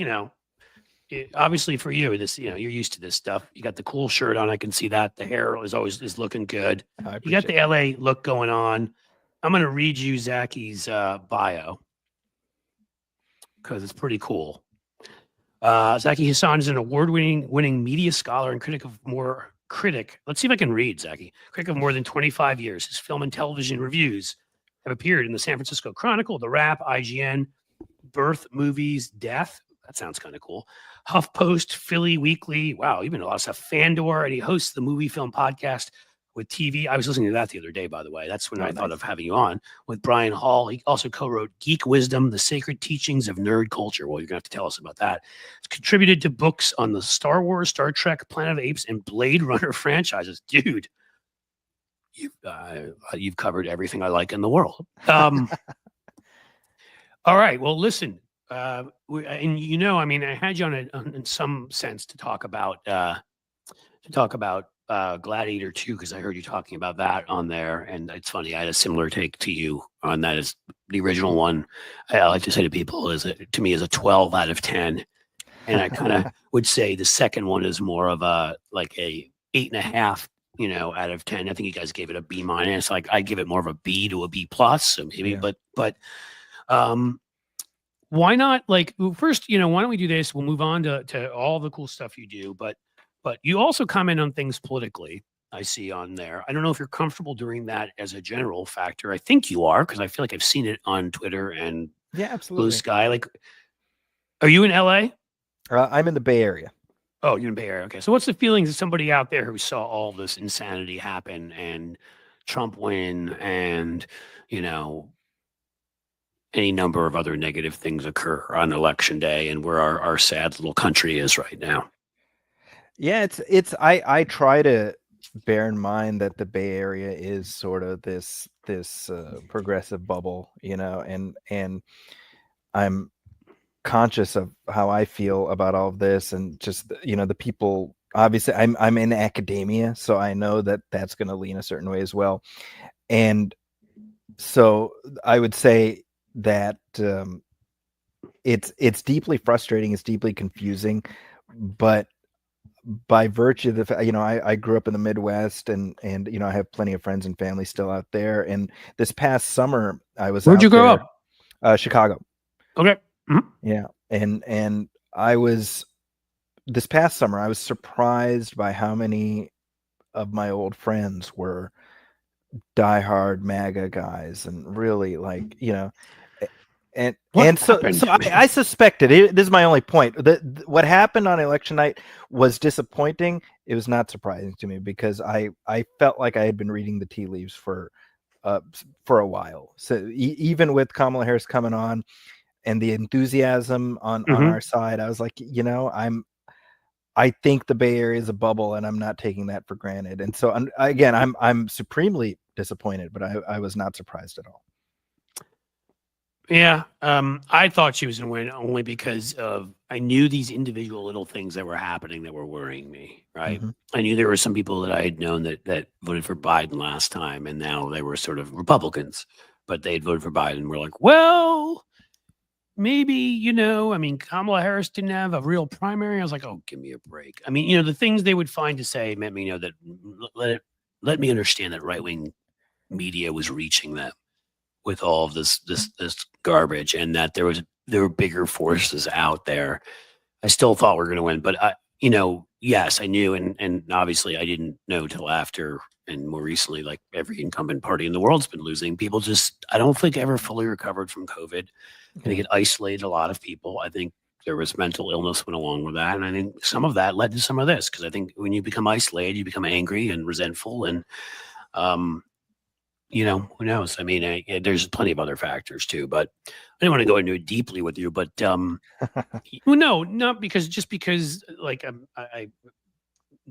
obviously for you, this, you're used to this stuff. You got the cool shirt on. I can see that. The hair is looking good. You got the LA look going on. I'm going to read you Zachy's bio because it's pretty cool. Zachy Hassan is an award-winning media scholar and critic. Let's see if I can read, Zachy. Critic of more than 25 years. His film and television reviews have appeared in the San Francisco Chronicle, The Wrap, IGN, Birth, Movies, Death. That sounds kind of cool. HuffPost, Philly Weekly. Wow, even a lot of stuff. Fandor, and he hosts the Movie Film Podcast with TV. I was listening to that the other day, by the way. That's when I thought of having you on with Brian Hall. He also co-wrote Geek Wisdom, The Sacred Teachings of Nerd Culture. Well, you're going to have to tell us about that. It's contributed to books on the Star Wars, Star Trek, Planet of the Apes, and Blade Runner franchises. Dude, you've covered everything I like in the world. All right. Well, listen, I had you on in some sense to talk about Gladiator 2 because I heard you talking about that on there, and it's funny. I had a similar take to you on that. As the original one, I like to say to people, to me is a 12 out of 10, and I kind of would say the second one is more of a 8.5. Out of 10. I think you guys gave it a B-. Like I give it more of a B to a B+. So maybe, yeah. but why not? First, why don't we do this? We'll move on to all the cool stuff you do, but you also comment on things politically. I see on there. I don't know if you're comfortable doing that as a general factor. I think you are because I feel like I've seen it on Twitter and absolutely. Blue Sky. Are you in LA? I'm in the Bay Area. Oh, you're in the Bay Area. Okay. So what's the feelings of somebody out there who saw all this insanity happen and Trump win and, any number of other negative things occur on election day and where our sad little country is right now? Yeah, I try to bear in mind that the Bay Area is sort of this progressive bubble, and I'm conscious of how I feel about all of this and just the people. Obviously I'm in academia, so I know that that's going to lean a certain way as well, and so I would say that it's deeply frustrating, it's deeply confusing, but by virtue of the fact, I grew up in the Midwest and I have plenty of friends and family still out there, and this past summer I was Where'd you grow up? Chicago. Okay. Mm-hmm. Yeah. And this past summer, I was surprised by how many of my old friends were diehard MAGA guys and really so I suspected it. This is my only point. What happened on election night was disappointing. It was not surprising to me because I felt like I had been reading the tea leaves for a while. So even with Kamala Harris coming on and the enthusiasm on our side, I was like, I think the Bay Area is a bubble, and I'm not taking that for granted. And so I'm supremely disappointed, but I was not surprised at all. Yeah, I thought she was going to win only because of I knew these individual little things that were happening that were worrying me. Right, Mhm. I knew there were some people that I had known that voted for Biden last time, and now they were sort of Republicans, but they had voted for Biden. We're like, well, maybe I mean, Kamala Harris didn't have a real primary. I was like, oh, give me a break. I mean, the things they would find to say meant me know that let me understand that right wing media was reaching them with all of this garbage, and that there were bigger forces out there. I still thought we were going to win, but yes, I knew, and obviously I didn't know till after, and more recently, like every incumbent party in the world's been losing. People just, I don't think ever fully recovered from COVID. I think Yeah. it isolated a lot of people. I think there was mental illness went along with that, and I think some of that led to some of this because I think when you become isolated, you become angry and resentful, and um, who knows? I mean, there's plenty of other factors too, but I didn't want to go into it deeply with you. But well, no, not because like I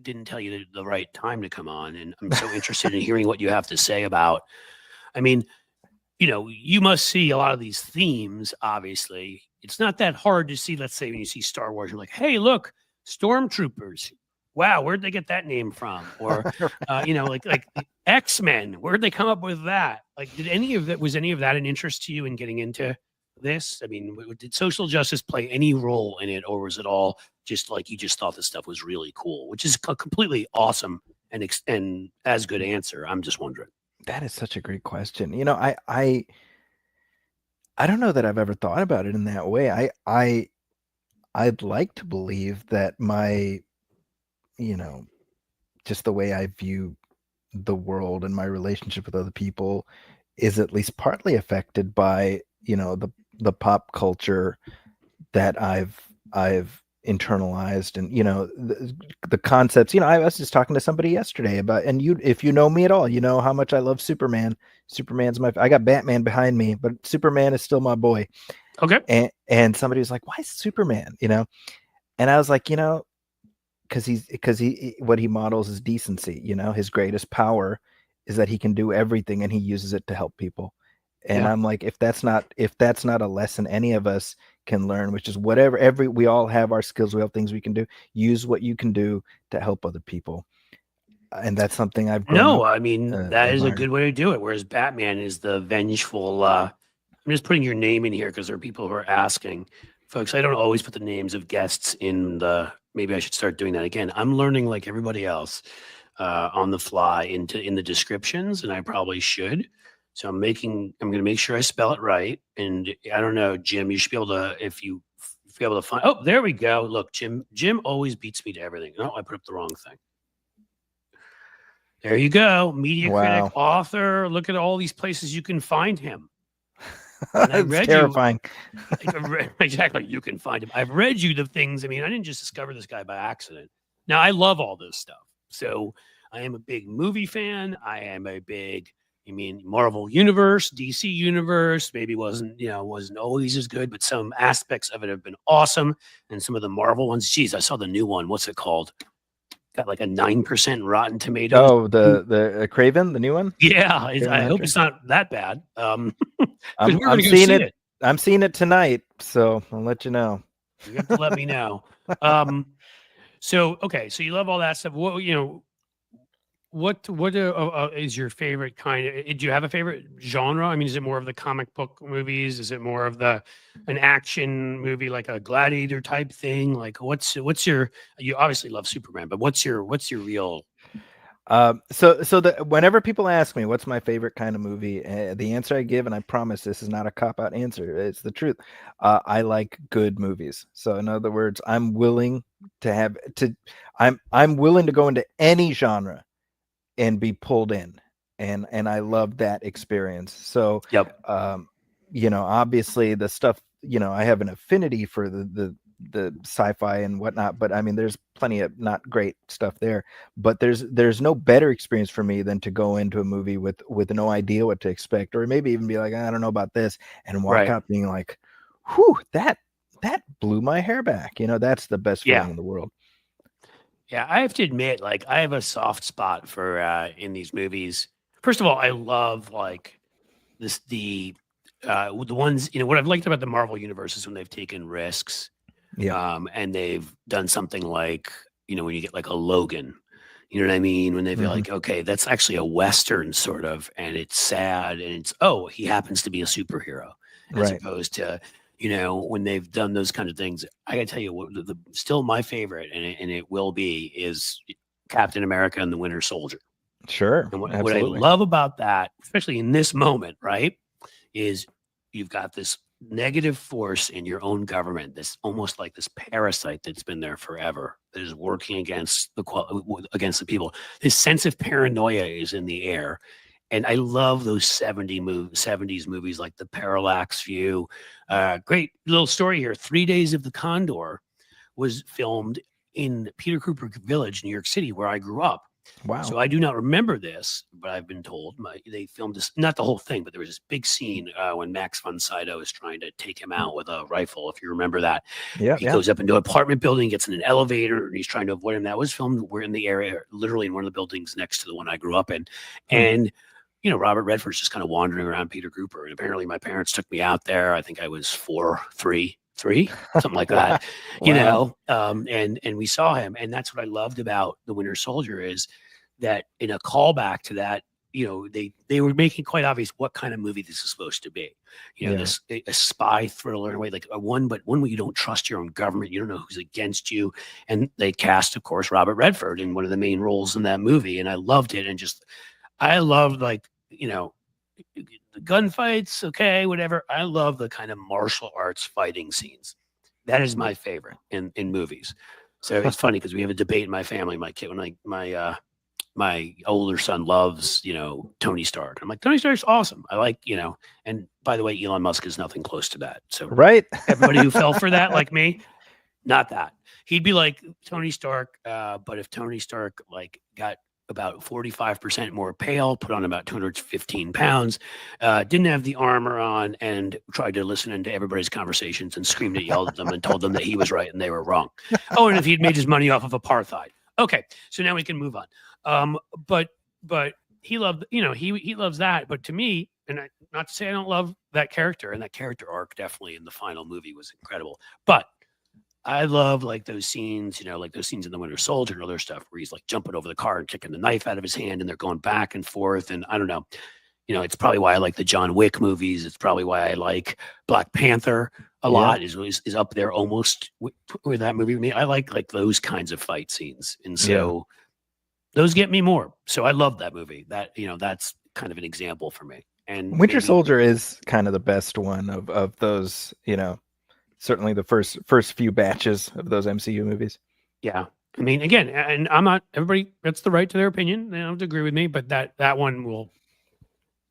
didn't tell you the right time to come on, and I'm so interested in hearing what you have to say about. I mean, you must see a lot of these themes. Obviously, it's not that hard to see. Let's say when you see Star Wars, you're like, hey, look, stormtroopers. Wow, where'd they get that name from? Or, like X-Men. Where'd they come up with that? Like, was any of that an interest to you in getting into this? I mean, did social justice play any role in it, or was it all just like you just thought this stuff was really cool, which is a completely awesome and as good answer. I'm just wondering. That is such a great question. I don't know that I've ever thought about it in that way. I'd like to believe that my, just the way I view the world and my relationship with other people is at least partly affected by, the pop culture that I've internalized, and the concepts. I was just talking to somebody yesterday about, and if you know me at all, you know how much I love Superman. I got Batman behind me, but Superman is still my boy. Okay. And somebody was like, why Superman? And I was like, because he what he models is decency. His greatest power is that he can do everything and he uses it to help people. And Yeah. I'm like, if that's not a lesson any of us can learn, which is we all have our skills, we have things we can do. Use what you can do to help other people, and that's something I've grown No, up I mean, that is a admiring. good way to do it. Whereas Batman is the vengeful. I'm just putting your name in here because there are people who are asking. Folks, I don't always put the names of guests in maybe I should start doing that again. I'm learning like everybody else on the fly in the descriptions, and I probably should. So I'm going to make sure I spell it right. And I don't know, Jim, you should be able to, if you be able to find, oh, there we go. Look, Jim always beats me to everything. No, I put up the wrong thing. There you go. Media critic, Wow. author. Look at all these places you can find him. And I It's read terrifying. exactly. You can find him. I've read you the things. I mean, I didn't just discover this guy by accident. Now, I love all this stuff. So I am a big movie fan. I am a big, Marvel Universe, DC Universe. Maybe wasn't always as good, but some aspects of it have been awesome. And some of the Marvel ones, geez, I saw the new one. What's it called? Got like a 9% Rotten Tomatoes. Oh, the Craven, the new one. Yeah, Craven I hope Hunter? it's not that bad. Because I'm we're going to go seeing see it. it. I'm seeing it tonight, so I'll let you know. You have to let me know. So okay, so you love all that stuff. What is your favorite kind of? Do you have a favorite genre? I mean, is it more of the comic book movies? Is it more of an action movie like a Gladiator type thing? Like, what's your? You obviously love Superman, but what's your real? Whenever people ask me what's my favorite kind of movie, the answer I give, and I promise this is not a cop-out answer, it's the truth. I like good movies. So in other words, I'm willing to go into any genre and be pulled in, and I love that experience. So Yep. Obviously the stuff, I have an affinity for the sci-fi and whatnot, but I mean there's plenty of not great stuff there, but there's no better experience for me than to go into a movie with no idea what to expect, or maybe even be like, I don't know about this, and walk out being like, whew, that blew my hair back. That's the best feeling in the world. Yeah, I have to admit, like, I have a soft spot for in these movies. First of all, I love like the the ones, what I've liked about the Marvel universe is when they've taken risks, and they've done something like, when you get like a Logan, you know what I mean? When they feel like, okay, that's actually a Western sort of, and it's sad, and it's, he happens to be a superhero, as opposed to, when they've done those kind of things. I gotta tell you, what still my favorite, and it will be, is Captain America and the Winter Soldier. Sure. And what I love about that, especially in this moment, right, is you've got this negative force in your own government, this almost like this parasite that's been there forever, that is working against the people. This sense of paranoia is in the air. And I love those 70s movies like The Parallax View. Great little story here. 3 Days of the Condor was filmed in Peter Cooper Village, New York City, where I grew up. Wow. So I do not remember this, but I've been told they filmed this, not the whole thing, but there was this big scene when Max von Sydow is trying to take him out with a rifle, if you remember that. He goes up into an apartment building, gets in an elevator, and he's trying to avoid him. That was filmed. We're in the area, literally in one of the buildings next to the one I grew up in. And, Robert Redford's just kind of wandering around Peter Cooper. And apparently my parents took me out there. I think I was 3, something like that, and we saw him. And that's what I loved about The Winter Soldier, is that in a callback to that, they were making quite obvious what kind of movie this is supposed to be. This a spy thriller in a way, like one where you don't trust your own government. You don't know who's against you. And they cast, of course, Robert Redford in one of the main roles in that movie. And I loved it. And I loved, like, the gunfights, okay, whatever. I love the kind of martial arts fighting scenes. That is my favorite in movies. So it's funny because we have a debate in my family. My kid, my older son loves, Tony Stark. I'm like, Tony Stark's awesome. I like, and by the way, Elon Musk is nothing close to that. So everybody who fell for that, like me, not that. He'd be like Tony Stark, but if Tony Stark got about 45% more pale, put on about 215 pounds, didn't have the armor on, and tried to listen into everybody's conversations and screamed and yelled at them and told them that he was right and they were wrong. And if he'd made his money off of apartheid. Okay, so now we can move on. But he loved, he loves that. But to me, and not to say I don't love that character, and that character arc definitely in the final movie was incredible. But I love those scenes, like those scenes in The Winter Soldier and other stuff where he's jumping over the car and kicking the knife out of his hand, and they're going back and forth. And I don't know, it's probably why I like the John Wick movies. It's probably why I like Black Panther a lot. Is up there almost with that movie with me. I like those kinds of fight scenes, and so those get me more. So I love that movie. That that's kind of an example for me. And Winter Soldier is kind of the best one of those. Certainly the first few batches of those MCU movies. Yeah. I mean, again, and I'm not, everybody gets the right to their opinion. They don't have to agree with me, but that one will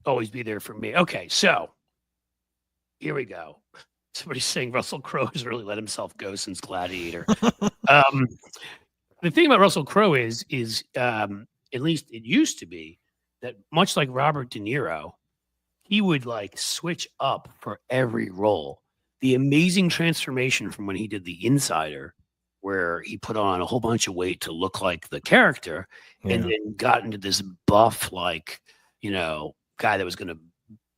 always be there for me. Okay. So here we go. Somebody's saying Russell Crowe has really let himself go since Gladiator. The thing about Russell Crowe is at least it used to be that, much like Robert De Niro, he would switch up for every role. The amazing transformation from when he did The Insider, where he put on a whole bunch of weight to look like the character, and then got into this buff, guy that was going to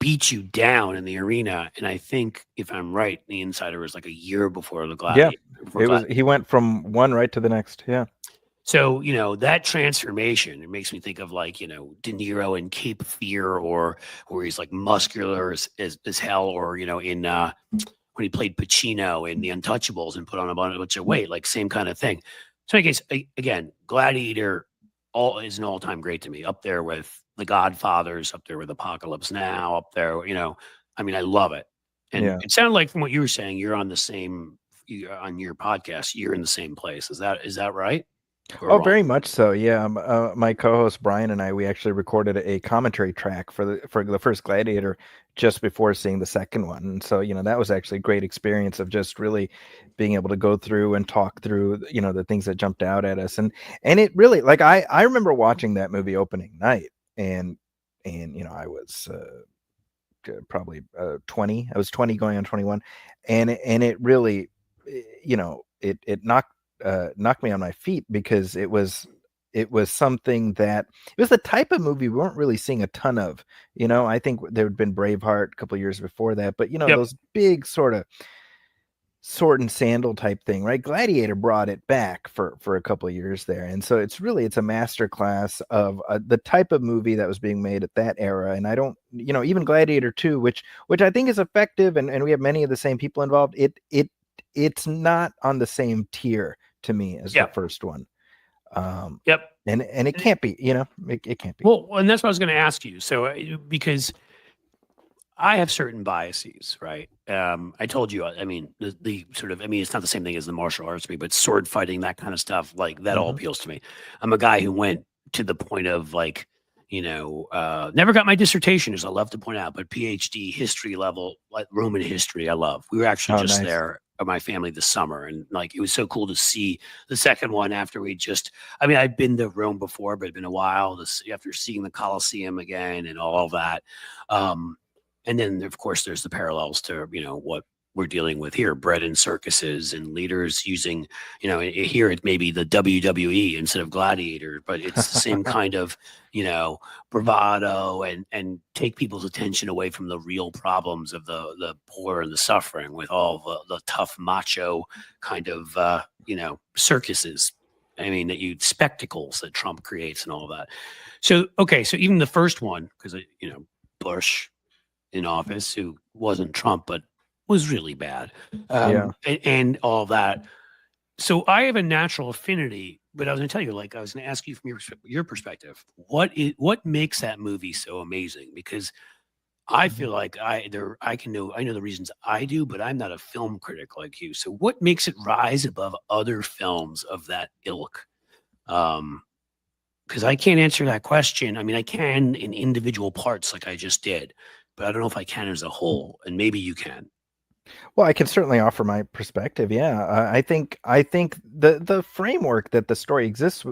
beat you down in the arena. And I think, if I'm right, The Insider was a year before the Gladiator. Yeah, he went from one right to the next. Yeah. So, that transformation, it makes me think of De Niro in Cape Fear, or where he's muscular as hell, or, in, when he played Pacino in The Untouchables and put on a bunch of weight, same kind of thing. So in case, again, Gladiator is an all-time great to me, up there with The Godfathers, up there with Apocalypse Now, up there, I mean, I love it. And it sounded like, from what you were saying, you're on on your podcast, you're in the same place. Is that right? Oh, very much so. Yeah. My co-host Brian and I, we actually recorded a commentary track for the first Gladiator just before seeing the second one. And so, that was actually a great experience of just really being able to go through and talk through, the things that jumped out at us. And it really, I remember watching that movie opening night, and I was probably 20. I was 20 going on 21. And it really, it knocked me on my feet, because it was it was something that it was the type of movie we weren't really seeing a ton of. I think there had been Braveheart a couple of years before that, but Yep. those big sort of sword and sandal type thing, right? Gladiator brought it back for a couple of years there, and so it's a master class of the type of movie that was being made at that era. And I don't, even Gladiator 2, which I think is effective, and we have many of the same people involved. It's not on the same tier to me as the first one. Yep. And it can't be, it can't be. Well, and that's what I was going to ask you. So because I have certain biases, right? I told you, I mean, the sort of, I mean, it's not the same thing as the martial arts to me, but sword fighting, that kind of stuff, like that all appeals to me. I'm a guy who went to the point of like, never got my dissertation, as I love to point out, but PhD history level, like Roman history, I love. We were actually just there, my family, this summer, and like it was so cool to see the second one after I'd been to Rome before, but it'd been a while after seeing the Colosseum again and all that. And then, of course, there's the parallels to, what we're dealing with here, bread and circuses and leaders using, here it may be the WWE instead of Gladiator, but it's the same kind of, bravado and take people's attention away from the real problems of the poor and the suffering with all the tough macho kind of, circuses. I mean, spectacles that Trump creates and all that. So, okay. So even the first one, because, Bush in office, who wasn't Trump, but was really bad. And all that. So I have a natural affinity, but I was going to tell you, like, I was going to ask you from your perspective, what makes that movie so amazing? Because I feel like I know the reasons I do, but I'm not a film critic like you. So what makes it rise above other films of that ilk? Because I can't answer that question. I mean, I can in individual parts like I just did, but I don't know if I can as a whole, and maybe you can. Well, I can certainly offer my perspective. Yeah, I think the framework that the story exists,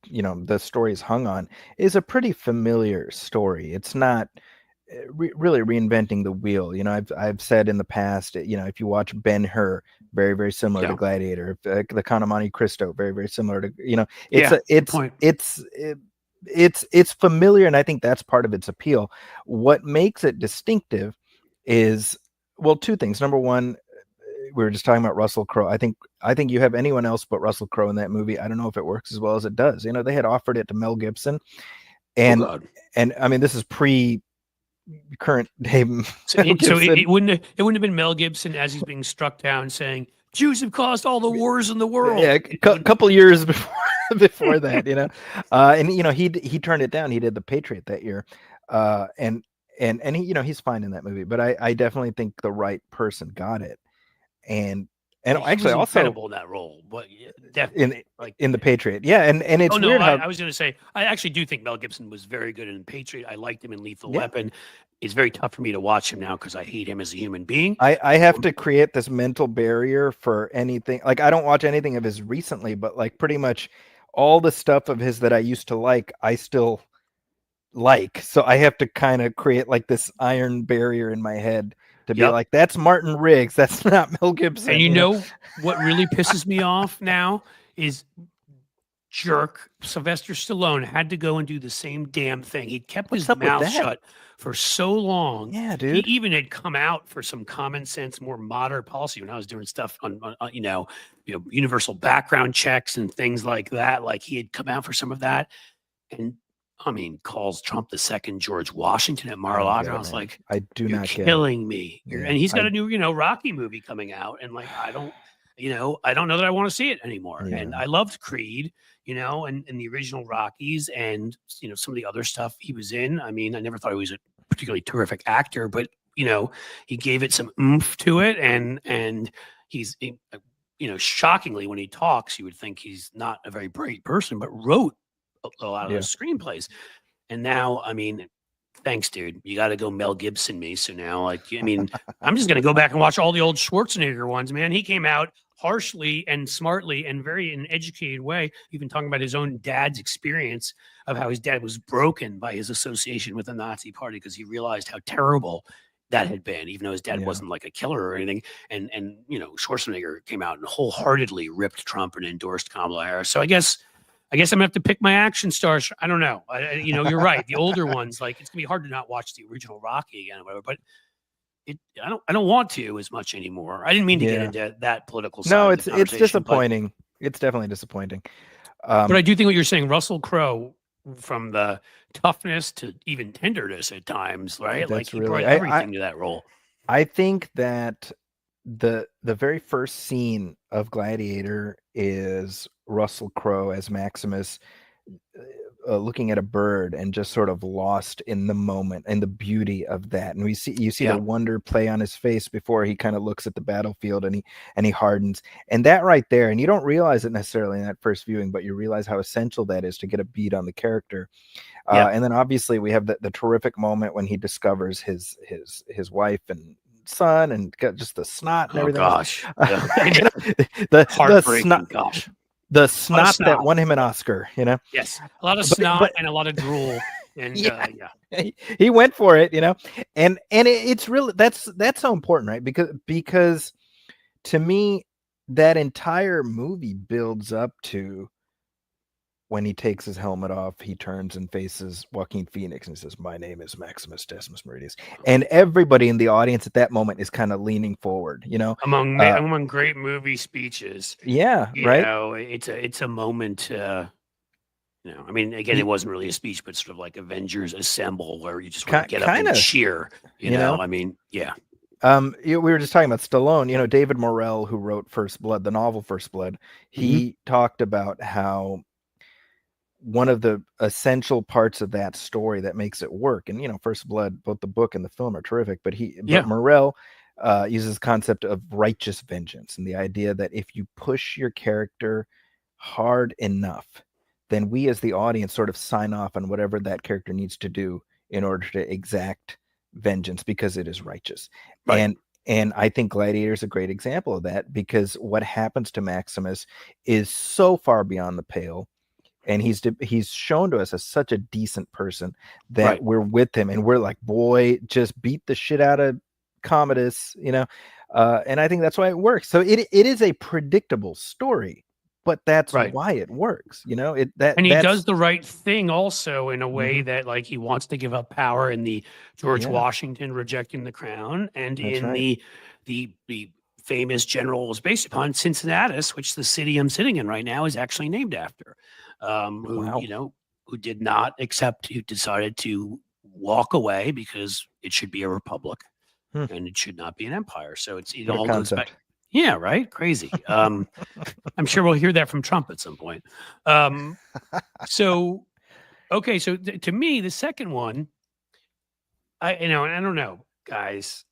the story is hung on, is a pretty familiar story. It's not really reinventing the wheel. I've said in the past, if you watch Ben-Hur, very very similar to Gladiator. The Count of Monte Cristo, very very similar to it's familiar, and I think that's part of its appeal. What makes it distinctive is, well, two things. Number one, we were just talking about Russell Crowe. I think you have anyone else but Russell Crowe in that movie, I don't know if it works as well as it does. They had offered it to Mel Gibson, and I mean, this is current day. So it wouldn't have been Mel Gibson as he's being struck down saying Jews have caused all the wars in the world. Yeah, a couple years before that, and he turned it down. He did The Patriot that year, and he, he's fine in that movie. But I definitely think the right person got it, and actually was also incredible in that role. But definitely in The Patriot, yeah, and it's weird. I was going to say I actually do think Mel Gibson was very good in Patriot. I liked him in Lethal Weapon. It's very tough for me to watch him now because I hate him as a human being. I have to create this mental barrier for anything. Like, I don't watch anything of his recently, but like pretty much all the stuff of his that I used to like, I still like. So I have to kind of create like this iron barrier in my head to be like, that's Martin Riggs. That's not Mel Gibson. And you know what really pisses me off now is jerk Sylvester Stallone had to go and do the same damn thing. He kept his mouth shut for so long. Yeah, dude. He even had come out for some common sense, more moderate policy when I was doing stuff on universal background checks and things like that. Like, he had come out for some of that, and I mean, calls Trump the second George Washington at Mar-a-Lago. I was like, you're killing me. And he's got a new, Rocky movie coming out, and like, I don't know that I want to see it anymore. Yeah. And I loved Creed, and the original Rockies, and some of the other stuff he was in. I mean, I never thought he was a particularly terrific actor, but he gave it some oomph to it, and he's shockingly, when he talks, you would think he's not a very bright person, but wrote a lot of those screenplays. And now, I mean, thanks, dude. You got to go Mel Gibson me. So now, like, I mean, I'm just going to go back and watch all the old Schwarzenegger ones, man. He came out harshly and smartly and very in an educated way, even talking about his own dad's experience of how his dad was broken by his association with the Nazi party because he realized how terrible that had been, even though his dad wasn't like a killer or anything. And Schwarzenegger came out and wholeheartedly ripped Trump and endorsed Kamala Harris. So I guess I guess I'm gonna have to pick my action stars. I don't know. You're right. The older ones, like it's gonna be hard to not watch the original Rocky again or whatever. But I don't want to as much anymore. I didn't mean to get into that political side. No, of the it's conversation, disappointing. It's definitely disappointing. But I do think what you're saying, Russell Crowe, from the toughness to even tenderness at times, right? Like he brought everything to that role. I think that the very first scene of Gladiator is Russell Crowe as Maximus looking at a bird and just sort of lost in the moment and the beauty of that. And you see the wonder play on his face before he kind of looks at the battlefield and he hardens. And that right there, and you don't realize it necessarily in that first viewing, but you realize how essential that is to get a beat on the character. And then obviously we have the terrific moment when he discovers his wife and son and got just the snot and everything. Gosh. the snot. Gosh. The snot that won him an Oscar, Yes, a lot of snot and a lot of drool, and he went for it, and it's really that's so important, right? Because to me, that entire movie builds up to when he takes his helmet off, he turns and faces Joaquin Phoenix and says, "My name is Maximus Decimus Meridius," and everybody in the audience at that moment is kind of leaning forward, among great movie speeches. Yeah, right. It's a moment. I mean, again, it wasn't really a speech, but sort of like Avengers Assemble, where you just want to get up and cheer. You know, I mean, yeah. We were just talking about Stallone. David Morrell, who wrote First Blood, the novel First Blood, he talked about how one of the essential parts of that story that makes it work, and First Blood, both the book and the film are terrific, but Morrell uses the concept of righteous vengeance and the idea that if you push your character hard enough, then we as the audience sort of sign off on whatever that character needs to do in order to exact vengeance because it is righteous. Right. And I think Gladiator is a great example of that, because what happens to Maximus is so far beyond the pale. And he's shown to us as such a decent person that we're with him and we're like, boy, just beat the shit out of Commodus, and I think that's why it works. So it is a predictable story, but that's why it works, he does the right thing also in a way that, like, he wants to give up power in the George Washington rejecting the crown, and the famous general was based upon Cincinnatus, which the city I'm sitting in right now is actually named after. Who did not accept, who decided to walk away because it should be a republic and it should not be an empire. So it all goes back. Yeah, right. Crazy. I'm sure we'll hear that from Trump at some point. So to me, the second one, I don't know, guys.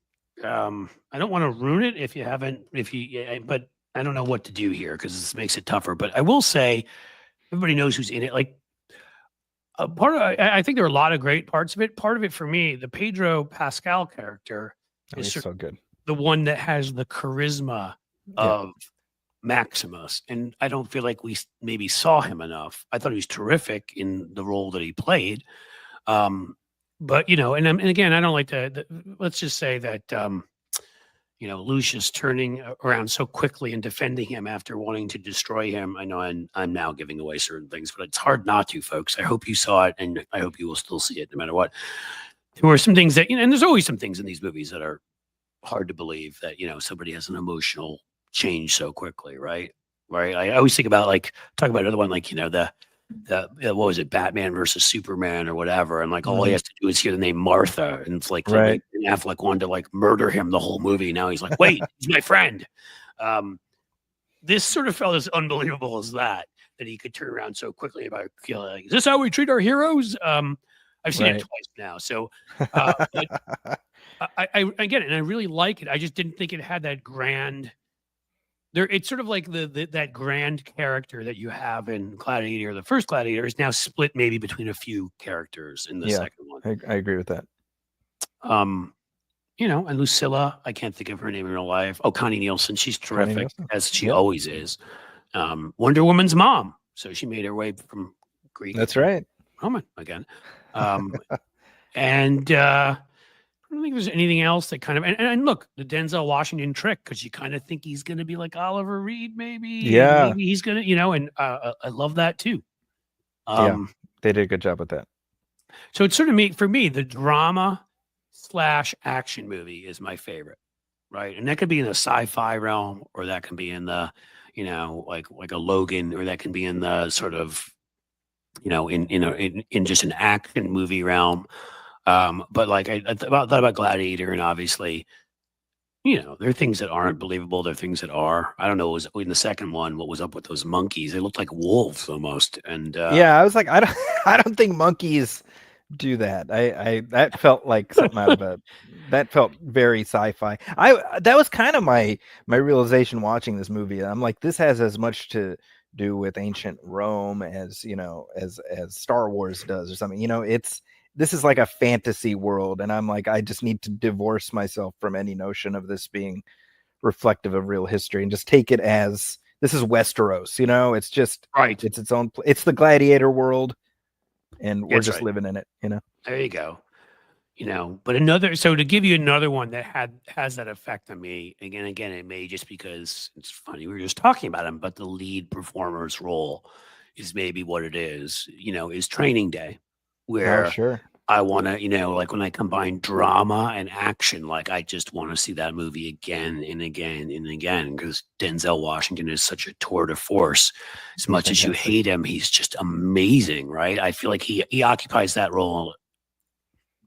I don't want to ruin it but I don't know what to do here because this makes it tougher. But I will say, everybody knows who's in it. Like, I think there are a lot of great parts of it. Part of it for me, the Pedro Pascal character is so good. The one that has the charisma of Maximus. And I don't feel like we maybe saw him enough. I thought he was terrific in the role that he played. But, and again, I don't like to, let's just say that, Lucius turning around so quickly and defending him after wanting to destroy him. I know I'm now giving away certain things, but it's hard not to, folks. I hope you saw it, and I hope you will still see it no matter what. There were some things that, and there's always some things in these movies that are hard to believe that, somebody has an emotional change so quickly, right? Right. I always think about, talk about another one, what was it, Batman versus Superman or whatever, and all he has to do is hear the name Martha, and it's like Ben Affleck wanted to murder him the whole movie. Now he's like, wait, he's my friend. This sort of felt as unbelievable as that he could turn around so quickly about is this how we treat our heroes? I've seen it twice now, so I get it, and I really like it. I just didn't think it had that grand. It's sort of like that grand character that you have in Gladiator. The first Gladiator is now split maybe between a few characters in the second one. I agree with that. And Lucilla, I can't think of her name in real life. Oh, Connie Nielsen, she's terrific, as she always is. Wonder Woman's mom, so she made her way from Greek. That's right. Roman again. And I don't think there's anything else that kind of, and look, the Denzel Washington trick, because you kind of think he's going to be like Oliver Reed, maybe. Yeah. Maybe he's going to, and I love that too. They did a good job with that. So it's sort of for me, the drama / action movie is my favorite, right? And that could be in the sci-fi realm, or that can be in the, like a Logan, or that can be in the sort of, in just an action movie realm. But like I thought about Gladiator, and obviously, there are things that aren't believable. There are things that are. I don't know. Was in the second one, what was up with those monkeys? They looked like wolves almost. And yeah, I was like, I don't think monkeys do that. I that felt like something out of that felt very sci-fi. That was kind of my realization watching this movie. I'm like, this has as much to do with ancient Rome as as Star Wars does or something. This is like a fantasy world, and I'm like, I just need to divorce myself from any notion of this being reflective of real history and just take it as this is Westeros. It's just right. It's its own. It's the gladiator world, and we're just living in it. There you go. But so to give you another one that has that effect on me again, it may just because it's funny. We were just talking about him, but the lead performer's role is maybe what it is, is Training Day, where sure. I want to, like when I combine drama and action, like I just want to see that movie again and again and again, because Denzel Washington is such a tour de force. As much as you hate him, he's just amazing, right? I feel like he occupies that role.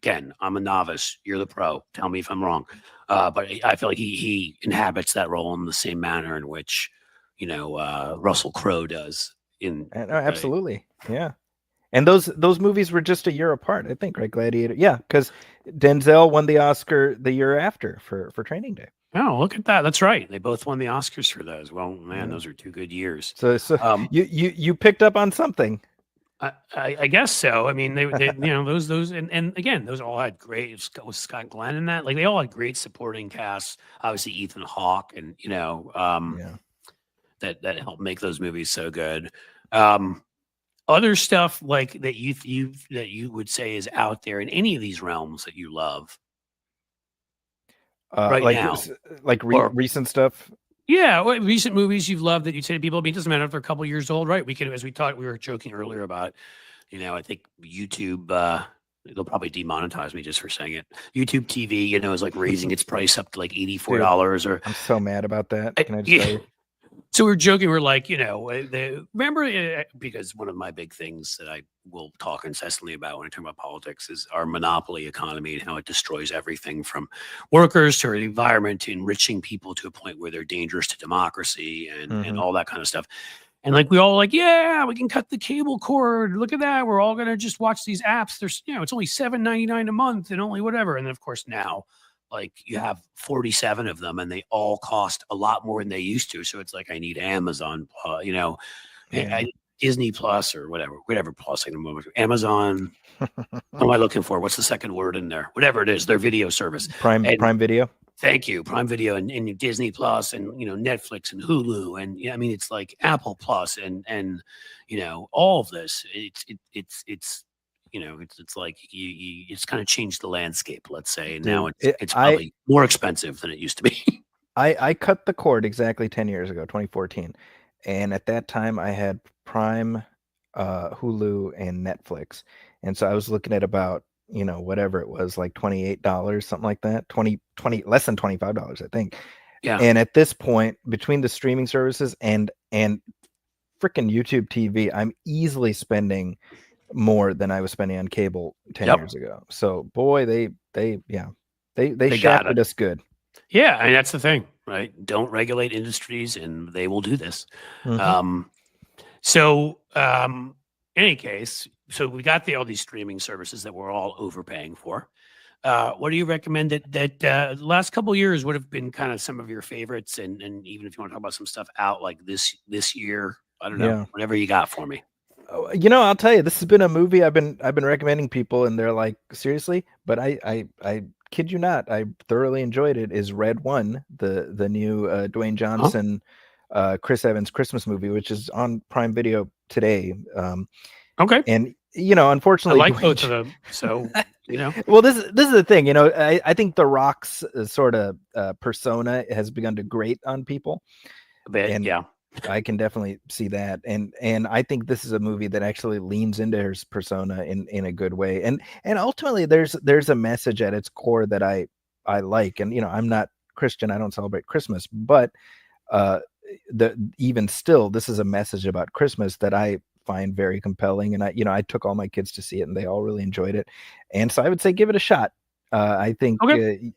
Again, I'm a novice. You're the pro. Tell me if I'm wrong. But I feel like he inhabits that role in the same manner in which, Russell Crowe does. Absolutely, yeah. And those movies were just a year apart, I think, right? Gladiator, yeah, because Denzel won the Oscar the year after for Training Day. Oh, look at that! That's right. They both won the Oscars for those. Well, man, those are 2 good years. So you picked up on something. I guess so. I mean, they those and again, those all had great. Was Scott Glenn in that? Like they all had great supporting casts. Obviously, Ethan Hawke, and that helped make those movies so good. Other stuff like that you would say is out there in any of these realms that you love right now, recent stuff. Yeah, recent movies you've loved that you say to people. I mean, it doesn't matter if they're a couple years old, right? We can, as we were joking earlier about, I think YouTube, they'll probably demonetize me just for saying it. YouTube TV, is like raising its price up to like $84 or. I'm so mad about that. Can I just tell you? So we're joking. We're like, remember, because one of my big things that I will talk incessantly about when I talk about politics is our monopoly economy and how it destroys everything from workers to the environment to enriching people to a point where they're dangerous to democracy and all that kind of stuff. And like, we all like, yeah, we can cut the cable cord. Look at that. We're all going to just watch these apps. There's, it's only $7.99 a month and only whatever. And then of course now, like you have 47 of them and they all cost a lot more than they used to. So it's like, I need Amazon, Disney Plus or whatever plus, Amazon. What am I looking for? What's the second word in there? Whatever it is, their video service. Prime Video. Thank you. Prime Video and Disney Plus and, Netflix and Hulu. And it's like Apple Plus and all of this. It's like it's kind of changed the landscape, let's say. And now it's probably more expensive than it used to be. I cut the cord exactly 10 years ago, 2014. And at that time I had Prime, Hulu, and Netflix. And so I was looking at about, whatever it was, like $28, something like that, 20, less than $25, I think. Yeah. And at this point, between the streaming services and freaking YouTube TV, I'm easily spending more than I was spending on cable 10 years ago. So boy, they shafted us good. Yeah, and that's the thing, right? Don't regulate industries and they will do this. Any case, so we got all these streaming services that we're all overpaying for. What do you recommend that the last couple of years would have been kind of some of your favorites, and even if you want to talk about some stuff out like this year, I don't know, whatever you got for me. I'll tell you, this has been a movie I've been recommending people, and they're like, seriously? But I kid you not, I thoroughly enjoyed it. Is Red One, the new Dwayne Johnson, Chris Evans Christmas movie, which is on Prime Video today. Okay, and unfortunately, I like both of them. So well, this is the thing. I think The Rock's sort of persona has begun to grate on people. A bit, I can definitely see that, and I think this is a movie that actually leans into her persona in a good way, and ultimately there's a message at its core that I like, and I'm not Christian, I don't celebrate Christmas, but uh, even still, this is a message about Christmas that I find very compelling, and I took all my kids to see it, and they all really enjoyed it, and so I would say give it a shot. I think. Okay.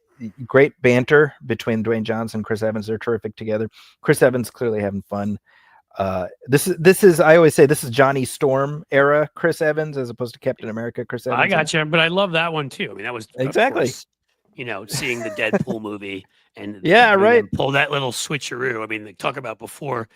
Great banter between Dwayne Johnson and Chris Evans. They're terrific together. Chris Evans clearly having fun. This is I always say this is Johnny Storm era Chris Evans as opposed to Captain America Chris Evans. I got you, but I love that one too. I mean, that was exactly. Of course, seeing the Deadpool movie and right, pull that little switcheroo. I mean, they talk about before.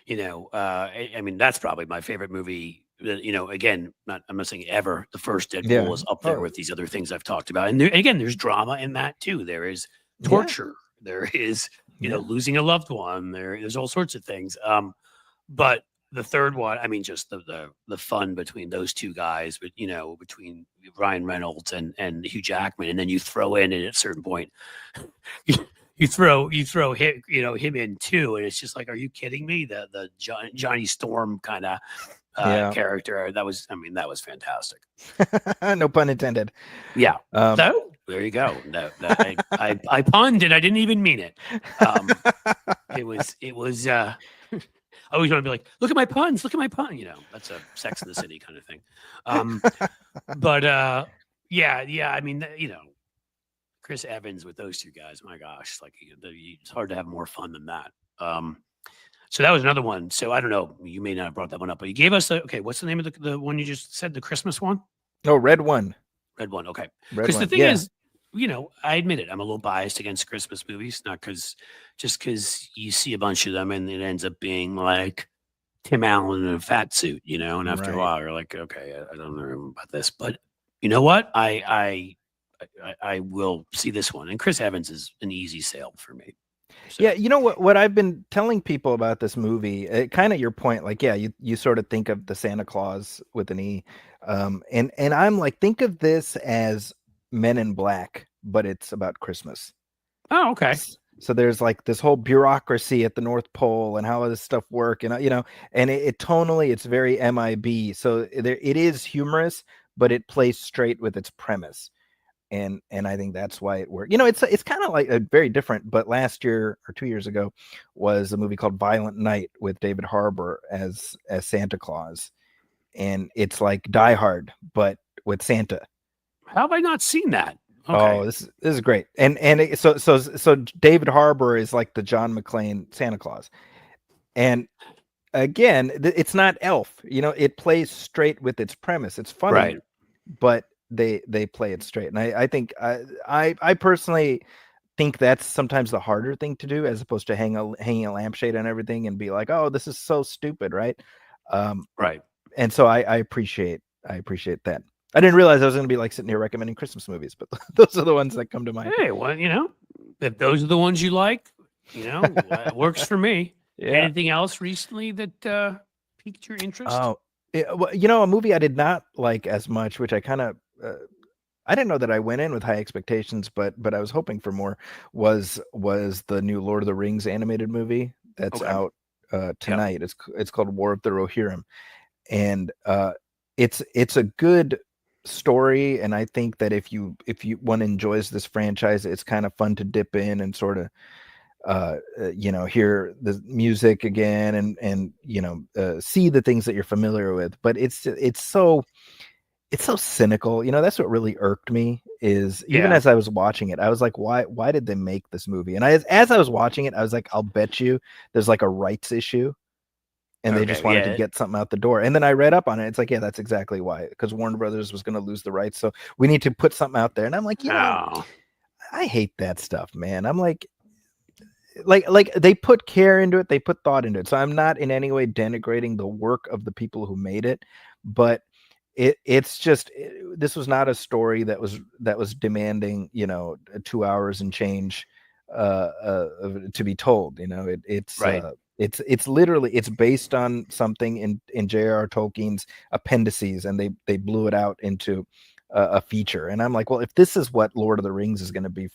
I mean, that's probably my favorite movie. Again, I'm not saying ever. The first Deadpool is up there with these other things I've talked about, and again, there's drama in that too. There is torture. There is losing a loved one. There's all sorts of things. But the third one, I mean, just the fun between those two guys, but between Ryan Reynolds and Hugh Jackman, and then you throw in, and at a certain point, you throw him, him in too, and it's just like, are you kidding me? The Johnny Storm kind of character that was fantastic. No pun intended. Yeah. So there you go. No, I punned and I didn't even mean it. It was. I always want to be like, look at my puns. Look at my pun. That's a Sex in the City kind of thing. But yeah. I mean, Chris Evans with those two guys. My gosh, like it's hard to have more fun than that. So that was another one. So I don't know. You may not have brought that one up, but you gave us what's the name of the one you just said? The Christmas one? No, Red One. Red One. Okay. Because the thing is, I admit it. I'm a little biased against Christmas movies, not because you see a bunch of them and it ends up being like Tim Allen in a fat suit, and after a while you're like, okay, I don't know about this, but you know what? I will see this one, and Chris Evans is an easy sale for me. So. Yeah, what I've been telling people about this movie, kind of your point, like, you sort of think of the Santa Claus with an E, and I'm like, think of this as Men in Black, but it's about Christmas. Oh, okay. So there's like this whole bureaucracy at the North Pole and how this stuff work, and and it tonally it's very MIB. So it is humorous, but it plays straight with its premise. And I think that's why it worked. It's kind of like a very different, but last year or 2 years ago was a movie called Violent Night with David Harbour as Santa Claus. And it's like Die Hard, but with Santa. How have I not seen that? Okay. Oh, this is great. And so David Harbour is like the John McClane Santa Claus. And again, it's not Elf, it plays straight with its premise. It's funny, right. But they play it straight, and I think I personally think that's sometimes the harder thing to do, as opposed to hanging a lampshade on everything and be like, oh, this is so stupid, right? Right. And so I appreciate that. I didn't realize I was going to be like sitting here recommending Christmas movies, but those are the ones that come to mind. Hey, well, if those are the ones you like, it works for me. Yeah. Anything else recently that piqued your interest? Oh, well, a movie I did not like as much, which I kind of I didn't know that I went in with high expectations, but I was hoping for more, was the new Lord of the Rings animated movie that's out tonight. Yep. It's called War of the Rohirrim, and it's a good story, and I think that if one enjoys this franchise, it's kind of fun to dip in and sort of hear the music again and see the things that you're familiar with. But it's so cynical. That's what really irked me, is even as I was watching it, I was like, why did they make this movie? And as I was watching it, I was like, I'll bet you there's like a rights issue, and they just wanted to get something out the door. And then I read up on it. It's like, that's exactly why, because Warner Brothers was going to lose the rights, so we need to put something out there. And I'm like, I hate that stuff, man. I'm like they put care into it, they put thought into it. So I'm not in any way denigrating the work of the people who made it, but it's just, this was not a story that was demanding 2 hours and change to be told. It's right. It's literally, it's based on something in J.R.R. Tolkien's appendices, and they blew it out into a feature. And I'm like, well, if this is what Lord of the Rings is going to be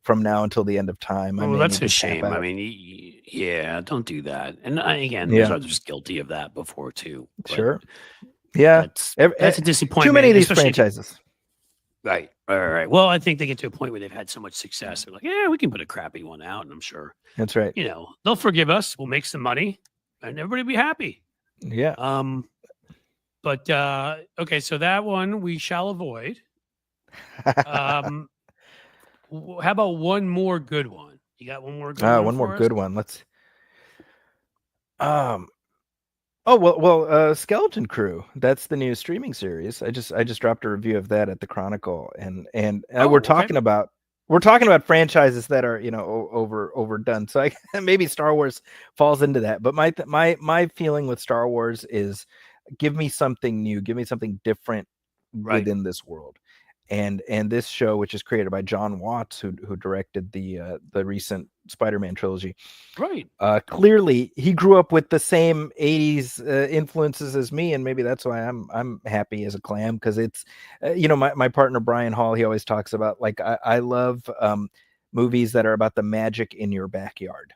from now until the end of time, well, that's a shame. I mean, Yeah, don't do that. And again, there's Yeah, others guilty of that before too. But sure. Yeah, that's a too disappointment, many of these especially if you, franchises. right, right. Well, I think they get to a point where they've had so much success. They're like, yeah, we can put a crappy one out, and I'm sure That's right. they'll forgive us. We'll make some money, and everybody will be happy. Yeah. But okay, so that one we shall avoid. How about one more good one? You got one more good one One more for us? good one. Let's. Um. Oh well. Skeleton Crew. That's the new streaming series. I just dropped a review of that at the Chronicle, and we're Okay. talking about franchises that are overdone. So maybe Star Wars falls into that. But my feeling with Star Wars is, give me something new, give me something different Right. within this world. And this show, which is created by John Watts, who directed the recent Spider-Man trilogy, Right. clearly he grew up with the same 80s influences as me, and maybe that's why I'm happy as a clam, because it's my partner Brian Hall, he always talks about, like, I love movies that are about the magic in your backyard.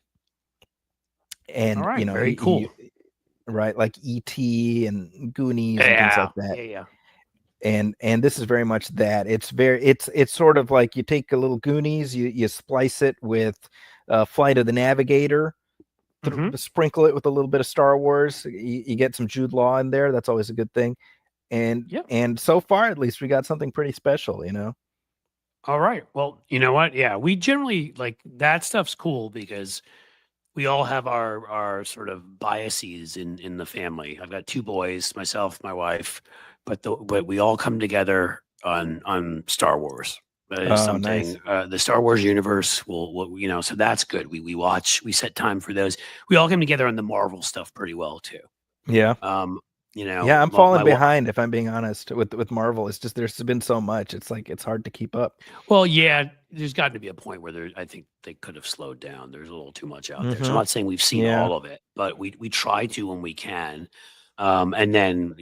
And All right. Very he cool. right, like E.T. and Goonies and things like that. Yeah. And this is very much that. It's sort of like you take a little Goonies, you splice it with Flight of the Navigator, sprinkle it with a little bit of Star Wars, you get some Jude Law in there. That's always a good thing. And so far, at least, we got something pretty special. All right. Well, you know what? Yeah, we generally, like, that stuff's cool because we all have our sort of biases in the family. I've got two boys, myself, my wife, but we all come together on Star Wars. That is something. Nice. The Star Wars universe will so that's good. We set time for those. We all come together on the Marvel stuff pretty well too. Yeah. Yeah, I'm falling behind, if I'm being honest, with Marvel. It's just, there's been so much. It's like, it's hard to keep up. Well, yeah, there's got to be a point where I think they could have slowed down. There's a little too much out there. So I'm not saying we've seen all of it, but we try to when we can. And then,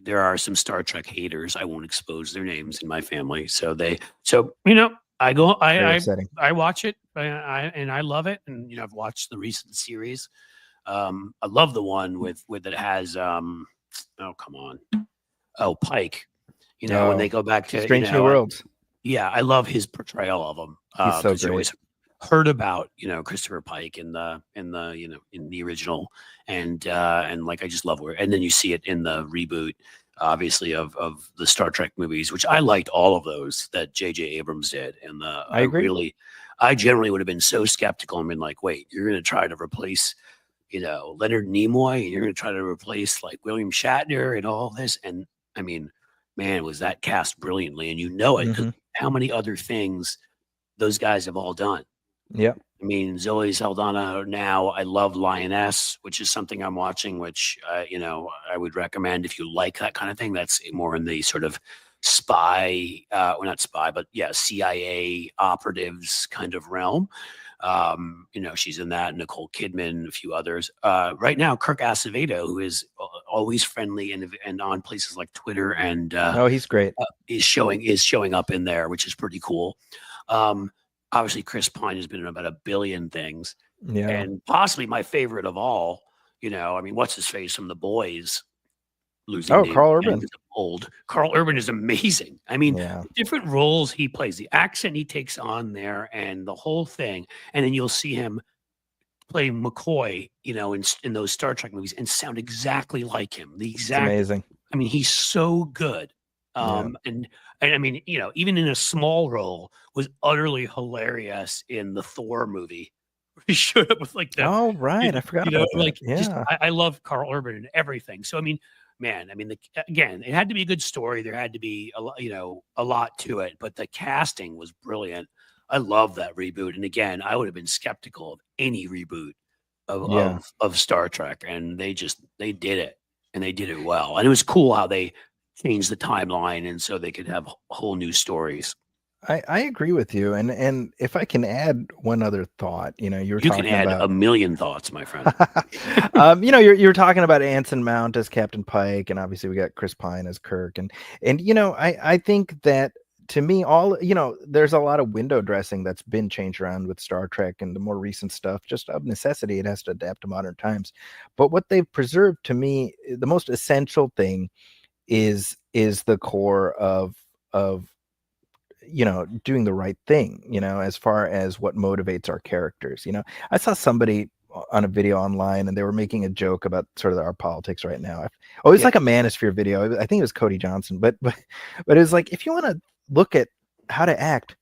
there are some Star Trek haters. I won't expose their names in my family. I go, I watch it, and I love it. And, I've watched the recent series. I love the one with it has, oh, come on. Oh, Pike, when they go back to Strange New Worlds. Yeah. I love his portrayal of him. He's so great. Always heard about, Christopher Pike in the in the original, and like, I just love where, and then you see it in the reboot, obviously, of the Star Trek movies, which I liked all of those that J.J. Abrams did. And I agree. I generally would have been so skeptical and been like, wait, you're going to try to replace, Leonard Nimoy, and you're going to try to replace, like, William Shatner and all this. And I mean, man, was that cast brilliantly, and it, 'cause how many other things those guys have all done. Yeah. I mean, Zoe Saldana now, I love Lioness, which is something I'm watching, which, I would recommend if you like that kind of thing. That's more in the sort of spy, well, not spy, but yeah, CIA operatives kind of realm. She's in that, Nicole Kidman, a few others. Right now, Kirk Acevedo, who is always friendly and on places like Twitter, and he's great. Is showing up in there, which is pretty cool. Obviously, Chris Pine has been in about a billion things. Yeah. And possibly my favorite of all, what's his face from The Boys? Carl Urban. Old. Carl Urban is amazing. I mean, different roles he plays, the accent he takes on there, and the whole thing. And then you'll see him play McCoy, in those Star Trek movies, and sound exactly like him. It's amazing. I mean, he's so good. And I mean, even in a small role, was utterly hilarious in the Thor movie. He showed up with like that. Oh, right. I forgot about that. Like, I love Carl Urban and everything. So, I mean, man, again, it had to be a good story. There had to be a lot to it, but the casting was brilliant. I love that reboot. And again, I would have been skeptical of any reboot of Star Trek, and they did it, and they did it well. And it was cool how they changed the timeline, and so they could have whole new stories. I agree with you, and if I can add one other thought, you can add a million thoughts, my friend. You're talking about Anson Mount as Captain Pike, and obviously we got Chris Pine as Kirk, and I think that to me, all there's a lot of window dressing that's been changed around with Star Trek and the more recent stuff. Just of necessity, it has to adapt to modern times. But what they've preserved, to me, the most essential thing is the core of doing the right thing, as far as what motivates our characters. I saw somebody on a video online, and they were making a joke about sort of our politics right now. It was like a Manosphere video. I think it was Cody Johnson, but it was like, if you want to look at how to act,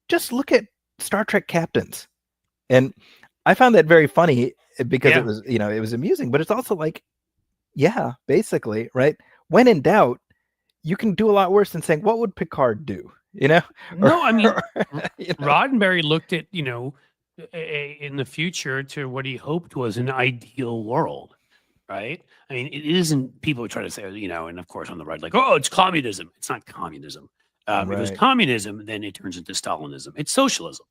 just look at Star Trek captains. And I found that very funny because it was, it was amusing, but it's also like, yeah, basically, right? When in doubt, you can do a lot worse than saying, what would Picard do? No, I mean, Roddenberry looked at, in the future to what he hoped was an ideal world, right? I mean, it isn't, people try to say, and of course on the right, like, oh, it's communism. It's not communism. If it was communism, then it turns into Stalinism. It's socialism.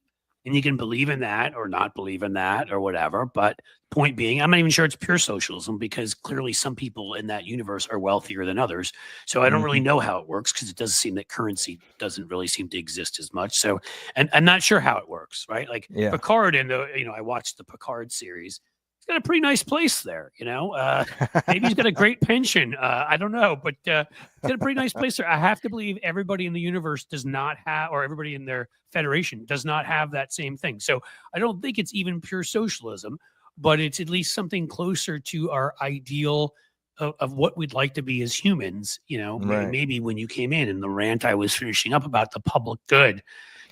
And you can believe in that or not believe in that or whatever. But point being, I'm not even sure it's pure socialism, because clearly some people in that universe are wealthier than others. So I don't really know how it works, because it does seem that currency doesn't really seem to exist as much. So, and I'm not sure how it works, right? Like Picard, and I watched the Picard series. He's got a pretty nice place there, maybe he's got a great pension. I don't know, but he's got a pretty nice place there. I have to believe everybody in the universe does not have, or everybody in their federation does not have that same thing. So I don't think it's even pure socialism, but it's at least something closer to our ideal of what we'd like to be as humans. Maybe when you came in the rant I was finishing up about the public good,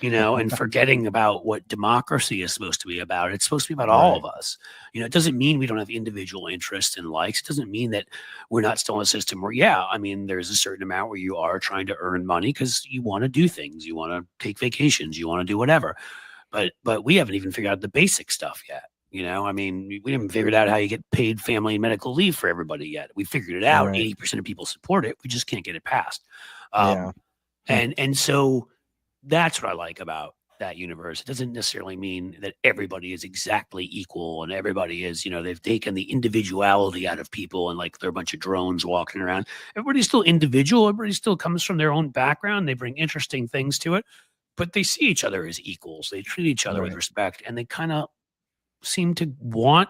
and forgetting about what democracy is supposed to be about. It's supposed to be about all of us. It doesn't mean we don't have individual interests and likes. It doesn't mean that we're not still in a system where, there's a certain amount where you are trying to earn money because you want to do things. You want to take vacations. You want to do whatever. But we haven't even figured out the basic stuff yet. We haven't figured out how you get paid family and medical leave for everybody yet. We figured it out. 80% of people support it. We just can't get it passed. And so that's what I like about that universe. It doesn't necessarily mean that everybody is exactly equal and everybody is, they've taken the individuality out of people and like they're a bunch of drones walking around. Everybody's still individual. Everybody still comes from their own background. They bring interesting things to it, but they see each other as equals. They treat each other with respect, and they kind of seem to want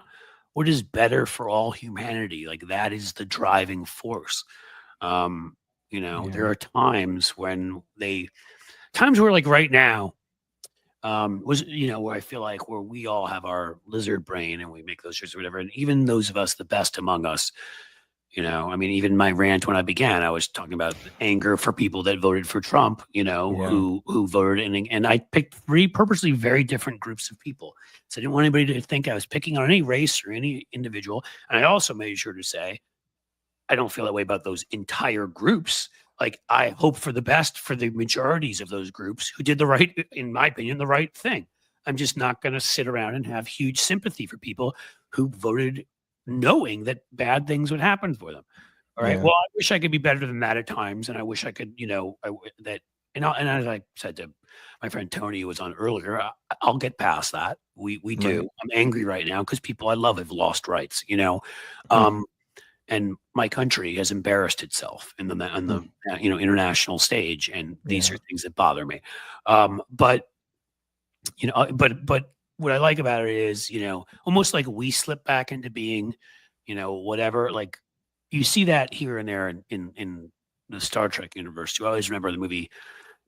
what is better for all humanity. Like that is the driving force. There are times where like right now where I feel like where we all have our lizard brain and we make those choices or whatever. And even those of us, the best among us, even my rant when I began, I was talking about anger for people that voted for Trump, who voted. And I picked three purposely very different groups of people. So I didn't want anybody to think I was picking on any race or any individual. And I also made sure to say, I don't feel that way about those entire groups. Like I hope for the best for the majorities of those groups who did in my opinion, the right thing. I'm just not going to sit around and have huge sympathy for people who voted knowing that bad things would happen for them. All right. Yeah. Well, I wish I could be better than that at times. And I wish I could, and as I said to my friend Tony, who was on earlier, I'll get past that. We do. Right. I'm angry right now because people I love have lost rights, and my country has embarrassed itself in the international stage, and these are things that bother me. But what I like about it is, almost like we slip back into being, whatever. Like you see that here and there in the Star Trek universe. You always remember the movie,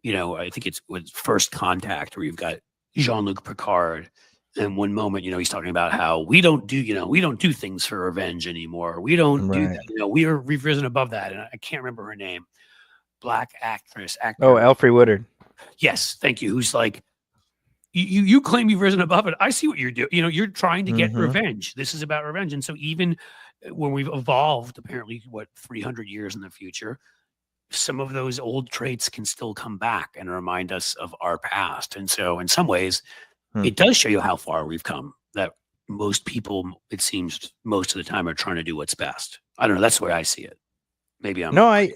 I think it's with First Contact, where you've got Jean-Luc Picard. And one moment, he's talking about how we don't do things for revenge anymore. We don't do that. We've risen above that. And I can't remember her name. Black actor. Oh, Alfre Woodard. Yes. Thank you. Who's like, you claim you've risen above it. I see what you're doing. You're trying to get revenge. This is about revenge. And so even when we've evolved, apparently, 300 years in the future, some of those old traits can still come back and remind us of our past. And so in some ways, it does show you how far we've come, that most people, it seems most of the time, are trying to do what's best. I don't know. That's the way I see it. Maybe I'm... No,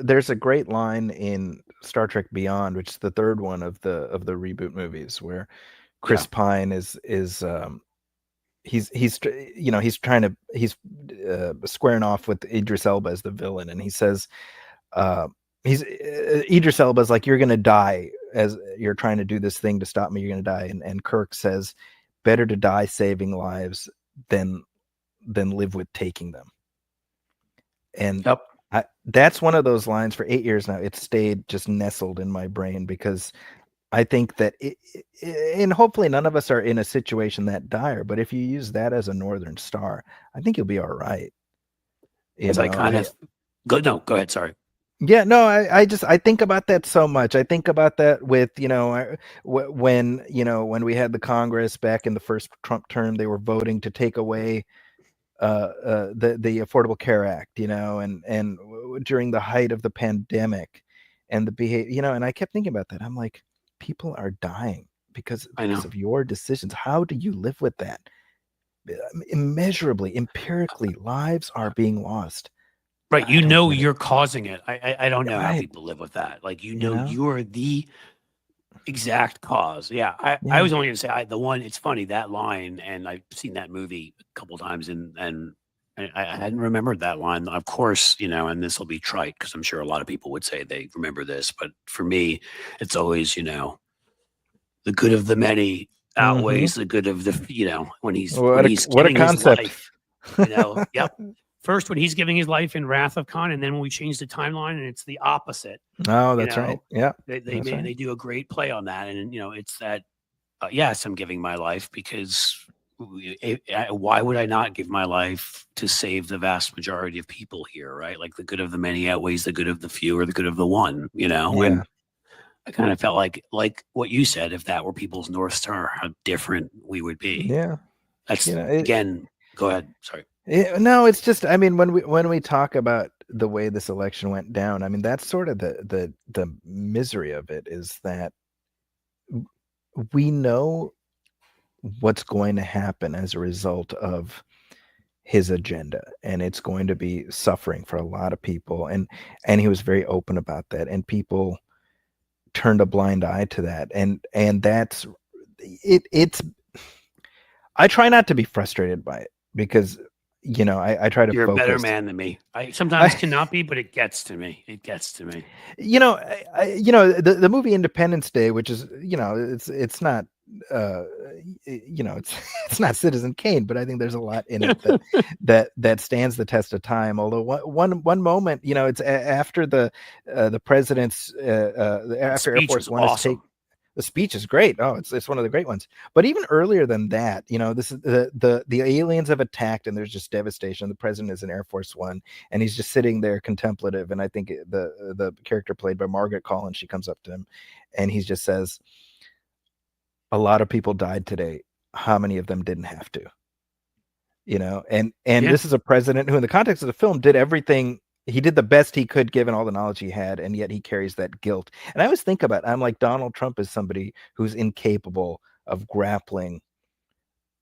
there's a great line in Star Trek Beyond, which is the third one of the reboot movies, where Chris Pine is he's squaring off with Idris Elba as the villain. And he says, Idris Elba's like, you're gonna die as you're trying to do this thing to stop me. You're gonna die, and Kirk says, better to die saving lives than live with taking them. And Yep. That's one of those lines for 8 years now. It's stayed just nestled in my brain because I think that and hopefully none of us are in a situation that dire, but if you use that as a Northern Star, I think you'll be all right. As I kind of go ahead. Sorry. Yeah, no, I think about that so much. I think about that with, when we had the Congress back in the first Trump term, they were voting to take away the Affordable Care Act, and during the height of the pandemic and the behavior, and I kept thinking about that. I'm like, people are dying because of your decisions. How do you live with that? Immeasurably, empirically, lives are being lost. Right. You're causing it. I don't know how Right. people live with that. Like, you're the exact cause. Yeah. I was only going to say it's funny, that line, and I've seen that movie a couple times and I hadn't remembered that line. Of course, and this will be trite because I'm sure a lot of people would say they remember this, but for me, it's always, the good of the many outweighs the good of the, when he's giving his life, yep. First, when he's giving his life in Wrath of Khan, and then when we change the timeline, and it's the opposite. Oh, that's right. Yeah, they do a great play on that, and it's that. Yes, I'm giving my life because why would I not give my life to save the vast majority of people here, right? Like, the good of the many outweighs the good of the few or the good of the one, And I kind of felt like what you said, if that were people's North Star, how different we would be. Yeah, that's again. Go ahead. Sorry. No, it's just, I mean, when we talk about the way this election went down, I mean, that's sort of the misery of it, is that we know what's going to happen as a result of his agenda, and it's going to be suffering for a lot of people, and he was very open about that, and people turned a blind eye to that, and that's it's I try not to be frustrated by it because I try to You're focus. a better man than me. I sometimes cannot be, but it gets to me. The movie Independence Day, which is, it's not, it's not Citizen Kane, but I think there's a lot in it that stands the test of time. Although one moment, it's after the president's after Air Force One is taken. The speech is great. Oh, it's one of the great ones. But even earlier than that, this is the aliens have attacked and there's just devastation. The president is in Air Force One and he's just sitting there contemplative. And I think the character played by Margaret Collins, she comes up to him and he just says, a lot of people died today. How many of them didn't have to? This is a president who, in the context of the film, did everything. He did the best he could given all the knowledge he had, and yet he carries that guilt. And I always think about it, I'm like, Donald Trump is somebody who's incapable of grappling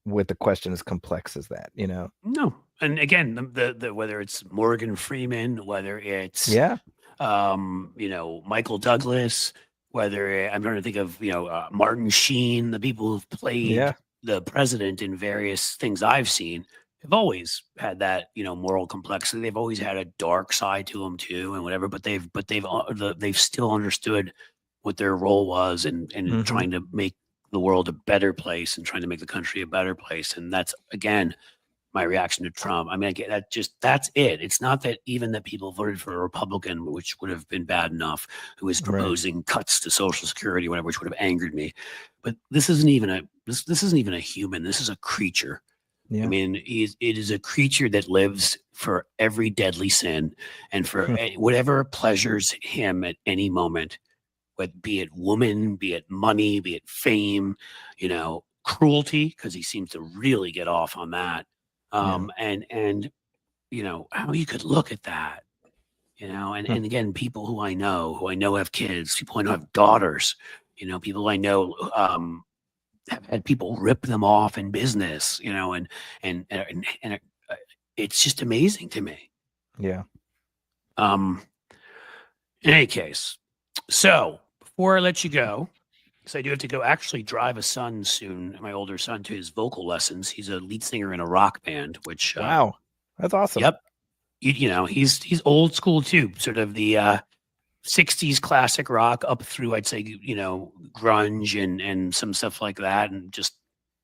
with the question as complex as that, No. And again, the whether it's Morgan Freeman, whether it's Michael Douglas, whether I'm trying to think of Martin Sheen, the people who've played the president in various things I've seen, have always had that moral complexity. They've always had a dark side to them too, and whatever. But they've still understood what their role was, and trying to make the world a better place and trying to make the country a better place. And that's again my reaction to Trump. I mean, that's it. It's not that even that people voted for a Republican, which would have been bad enough, who is proposing cuts to Social Security, whatever, which would have angered me. But this isn't even a human. This is a creature. Yeah. I mean, it is a creature that lives for every deadly sin and for whatever pleasures him at any moment, be it woman, be it money, be it fame, cruelty, because he seems to really get off on that. And how you could look at that, and again, people who I know have kids, people I know have daughters, people I know have had people rip them off in business, and it's just amazing to me. Yeah. In any case, so before I let you go, because I do have to go actually drive a son soon, my older son, to his vocal lessons. He's a lead singer in a rock band, which wow, that's awesome. Yep. He's old school too, sort of the 60s classic rock up through, I'd say, grunge and some stuff like that. And just,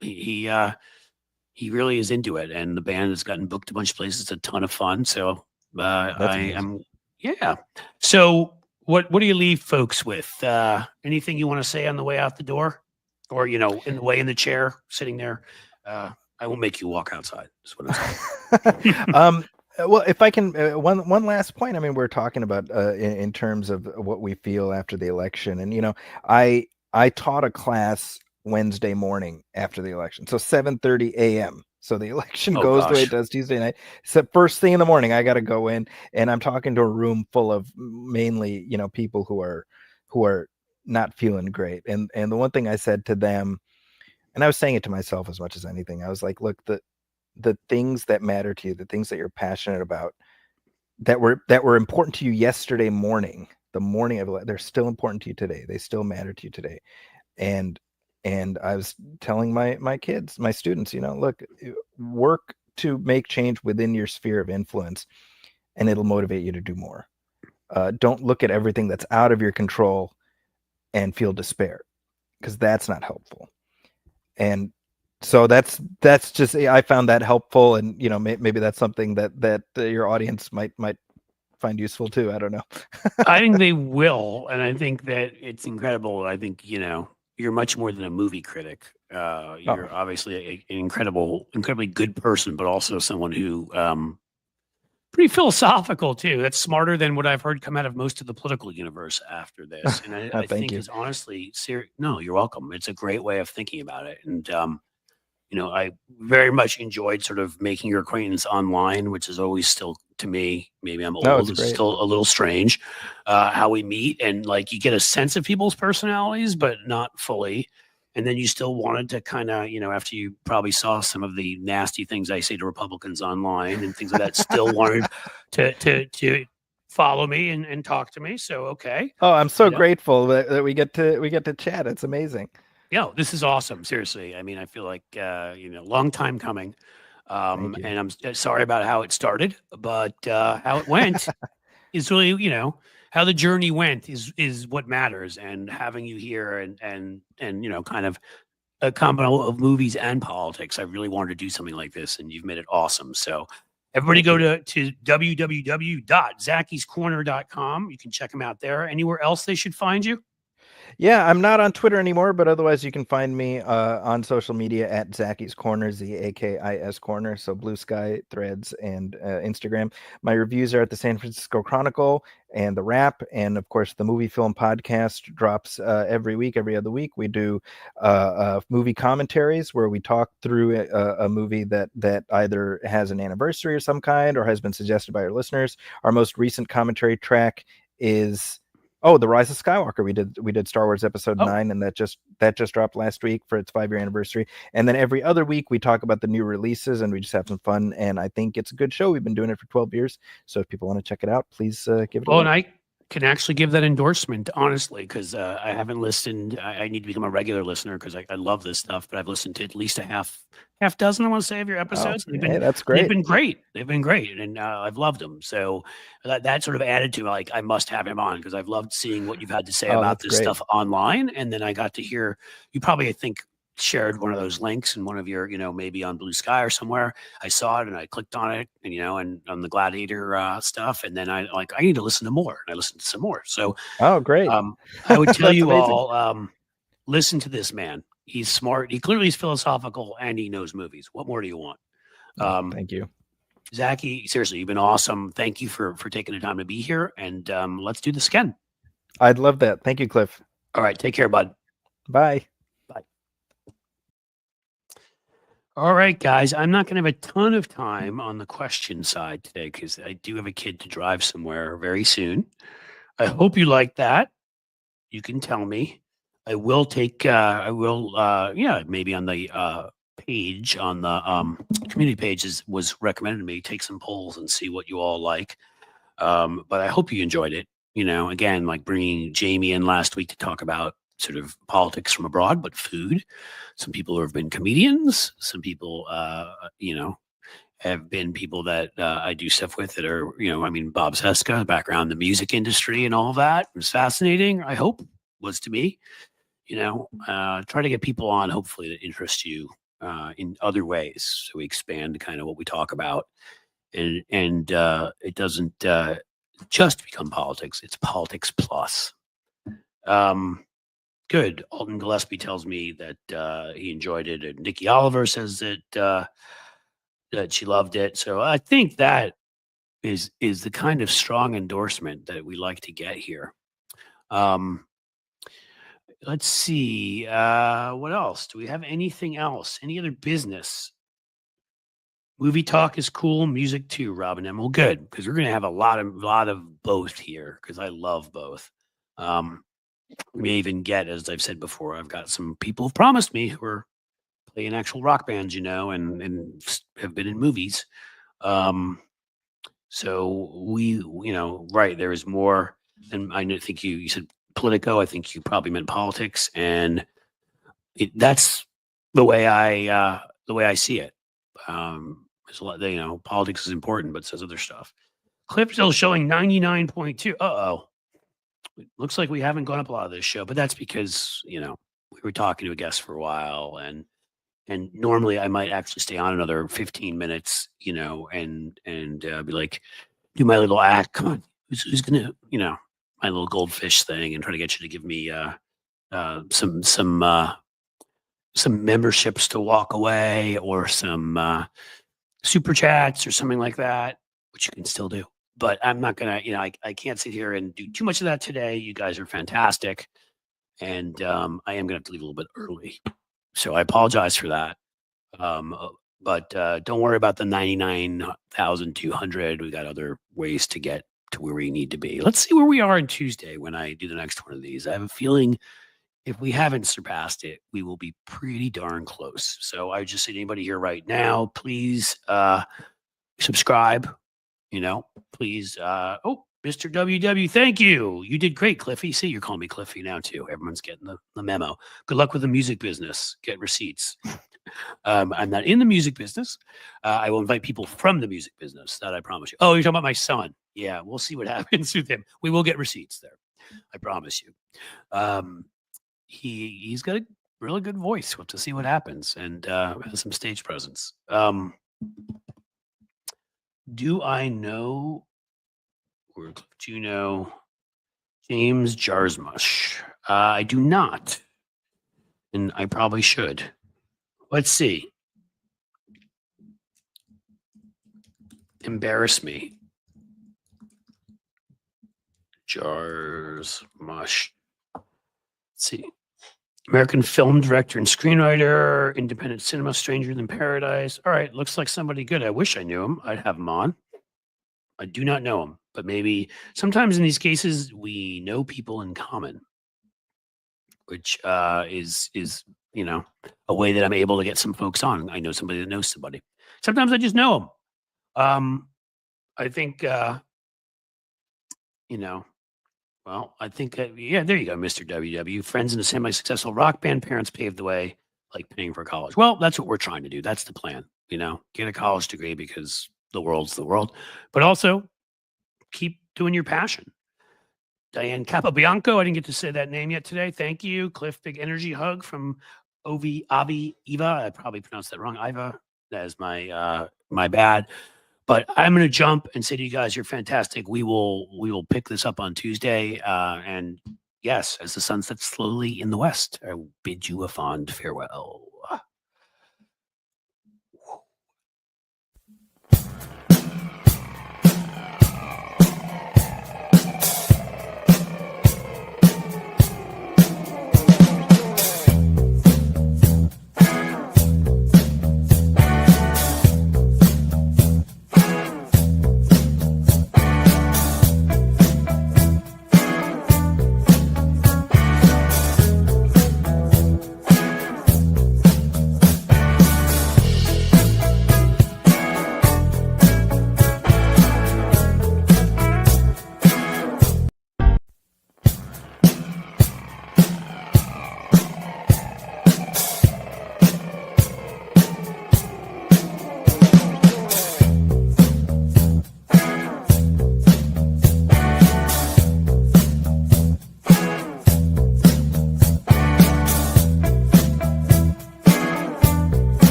he really is into it. And the band has gotten booked a bunch of places. It's a ton of fun. So yeah. So what do you leave folks with? Anything you want to say on the way out the door, or, in the way in the chair sitting there? I will make you walk outside. Is what I'm saying. Well, if I can, one last point. I mean, we're talking about in terms of what we feel after the election, and I taught a class Wednesday morning after the election, so 7:30 a.m. So the election goes the way it does Tuesday night. So first thing in the morning, I got to go in, and I'm talking to a room full of mainly people who are not feeling great. And the one thing I said to them, and I was saying it to myself as much as anything, I was like, look, the things that matter to you, the things that you're passionate about, that were important to you yesterday morning, the morning of, they're still important to you today. They still matter to you today. And I was telling my kids, my students, look, work to make change within your sphere of influence, and it'll motivate you to do more. Don't look at everything that's out of your control and feel despair, because that's not helpful. And so that's just, I found that helpful, and maybe that's something that your audience might find useful too. I don't know. I think they will, and I think that it's incredible. I think you're much more than a movie critic. You're obviously an incredibly good person, but also someone who pretty philosophical too. That's smarter than what I've heard come out of most of the political universe after this. And I think is honestly serious. No, you're welcome. It's a great way of thinking about it. And I very much enjoyed sort of making your acquaintance online, which is always still, to me, maybe I'm old, it's still a little strange how we meet, and like you get a sense of people's personalities, but not fully. And then you still wanted to kind of, after you probably saw some of the nasty things I say to Republicans online and things like that, still wanted to follow me and talk to me. So, okay. Oh, I'm so grateful that we get to chat. It's amazing. Yeah, this is awesome. Seriously. I mean, I feel like, long time coming. And I'm sorry about how it started, but how it went is really, how the journey went is what matters. And having you here and kind of a combo of movies and politics, I really wanted to do something like this, and you've made it awesome. So everybody go to www.zackyscorner.com. You can check them out there. Anywhere else they should find you? Yeah, I'm not on Twitter anymore, but otherwise you can find me on social media at Zacky's Corner, ZAKIS Corner. So Blue Sky, Threads, and Instagram. My reviews are at the San Francisco Chronicle and the Wrap, and of course the Movie Film Podcast drops every other week. We do movie commentaries where we talk through a movie that either has an anniversary of some kind or has been suggested by our listeners. Our most recent commentary track is The Rise of Skywalker. We did Star Wars Episode 9, and that just dropped last week for its 5-year anniversary. And then every other week we talk about the new releases, and we just have some fun. And I think it's a good show. We've been doing it for 12 years. So if people want to check it out, please give it a look. And I can actually give that endorsement, honestly, because I haven't listened. I need to become a regular listener because I love this stuff, but I've listened to at least a half dozen, I want to say, of your episodes. That's great. They've been great. And I've loved them. So that sort of added to, like, I must have him on because I've loved seeing what you've had to say about this stuff online. And then I got to hear, you probably, I think, shared one of those links in one of your, maybe on Blue Sky or somewhere. I saw it and I clicked on it, and and on the Gladiator stuff, and then I need to listen to more, and I listened to some more. So great. I would tell you all, listen to this man. He's smart. He clearly is philosophical, and he knows movies. What more do you want? Thank you, Zachy. Seriously, you've been awesome. Thank you for taking the time to be here, and let's do this again. I'd love that. Thank you, Cliff. All right, take care, bud. Bye. All right, guys, I'm not going to have a ton of time on the question side today because I do have a kid to drive somewhere very soon. I hope you like that. You can tell me. I will take, maybe on the page, on the community pages was recommended to me, take some polls and see what you all like. But I hope you enjoyed it. Again, like bringing Jamie in last week to talk about sort of politics from abroad, but food. Some people who have been comedians, some people, have been people that I do stuff with that are, I mean, Bob Seska, background in the music industry and all that. It was fascinating. I hope was to me, try to get people on, hopefully, that interest you in other ways. So we expand kind of what we talk about. And it doesn't just become politics. It's politics plus. Good. Alton Gillespie tells me that he enjoyed it. And Nikki Oliver says that she loved it. So I think that is the kind of strong endorsement that we like to get here. Let's see. What else? Do we have anything else? Any other business? Movie talk is cool. Music too, Robin M. Well, good, because we're going to have a lot of both here, because I love both. We may even get, as I've said before, I've got some people who've promised me who are playing actual rock bands, and have been in movies. So we, right, there is more. And I think you said Politico. I think you probably meant politics, and that's the way I see it. There's a lot, politics is important, but says other stuff. Clip still showing 99.2. It looks like we haven't gone up a lot of this show, but that's because, we were talking to a guest for a while, and normally I might actually stay on another 15 minutes, and be like, do my little act. Come on, who's gonna, my little goldfish thing, and try to get you to give me some memberships to walk away, or some super chats or something like that, which you can still do. But I'm not gonna, I can't sit here and do too much of that today. You guys are fantastic, and I am gonna have to leave a little bit early, so I apologize for that. But don't worry about the 99,200. We got other ways to get to where we need to be. Let's see where we are on Tuesday when I do the next one of these. I have a feeling if we haven't surpassed it, we will be pretty darn close. So I just say to anybody here right now, please subscribe. Please. Mr. WW, thank you. You did great, Cliffy. See, you're calling me Cliffy now too. Everyone's getting the memo. Good luck with the music business. Get receipts. I'm not in the music business. I will invite people from the music business. That I promise you. Oh, you're talking about my son. Yeah, we'll see what happens with him. We will get receipts there. I promise you. He's got a really good voice. We'll have to see what happens, and has some stage presence. Do I know, or do you know James Jarsmush? I do not, and I probably should. Let's see. Embarrass me. Jarsmush. Let's see. American film director and screenwriter, independent cinema, Stranger Than Paradise. All right, looks like somebody good. I wish I knew him. I'd have him on. I do not know him, but maybe sometimes in these cases we know people in common, which is a way that I'm able to get some folks on. I know somebody that knows somebody. Sometimes I just know them. I think well, I think, yeah, there you go, Mr. WW. Friends in a semi-successful rock band, parents paved the way, like paying for college. Well, that's what we're trying to do. That's the plan, get a college degree because the world's the world, but also keep doing your passion. Diane Capobianco, I didn't get to say that name yet today. Thank you. Cliff, big energy hug from Avi Eva. I probably pronounced that wrong. Iva, that is my bad. But I'm going to jump and say to you guys, you're fantastic. We will pick this up on Tuesday. And yes, as the sun sets slowly in the west, I bid you a fond farewell.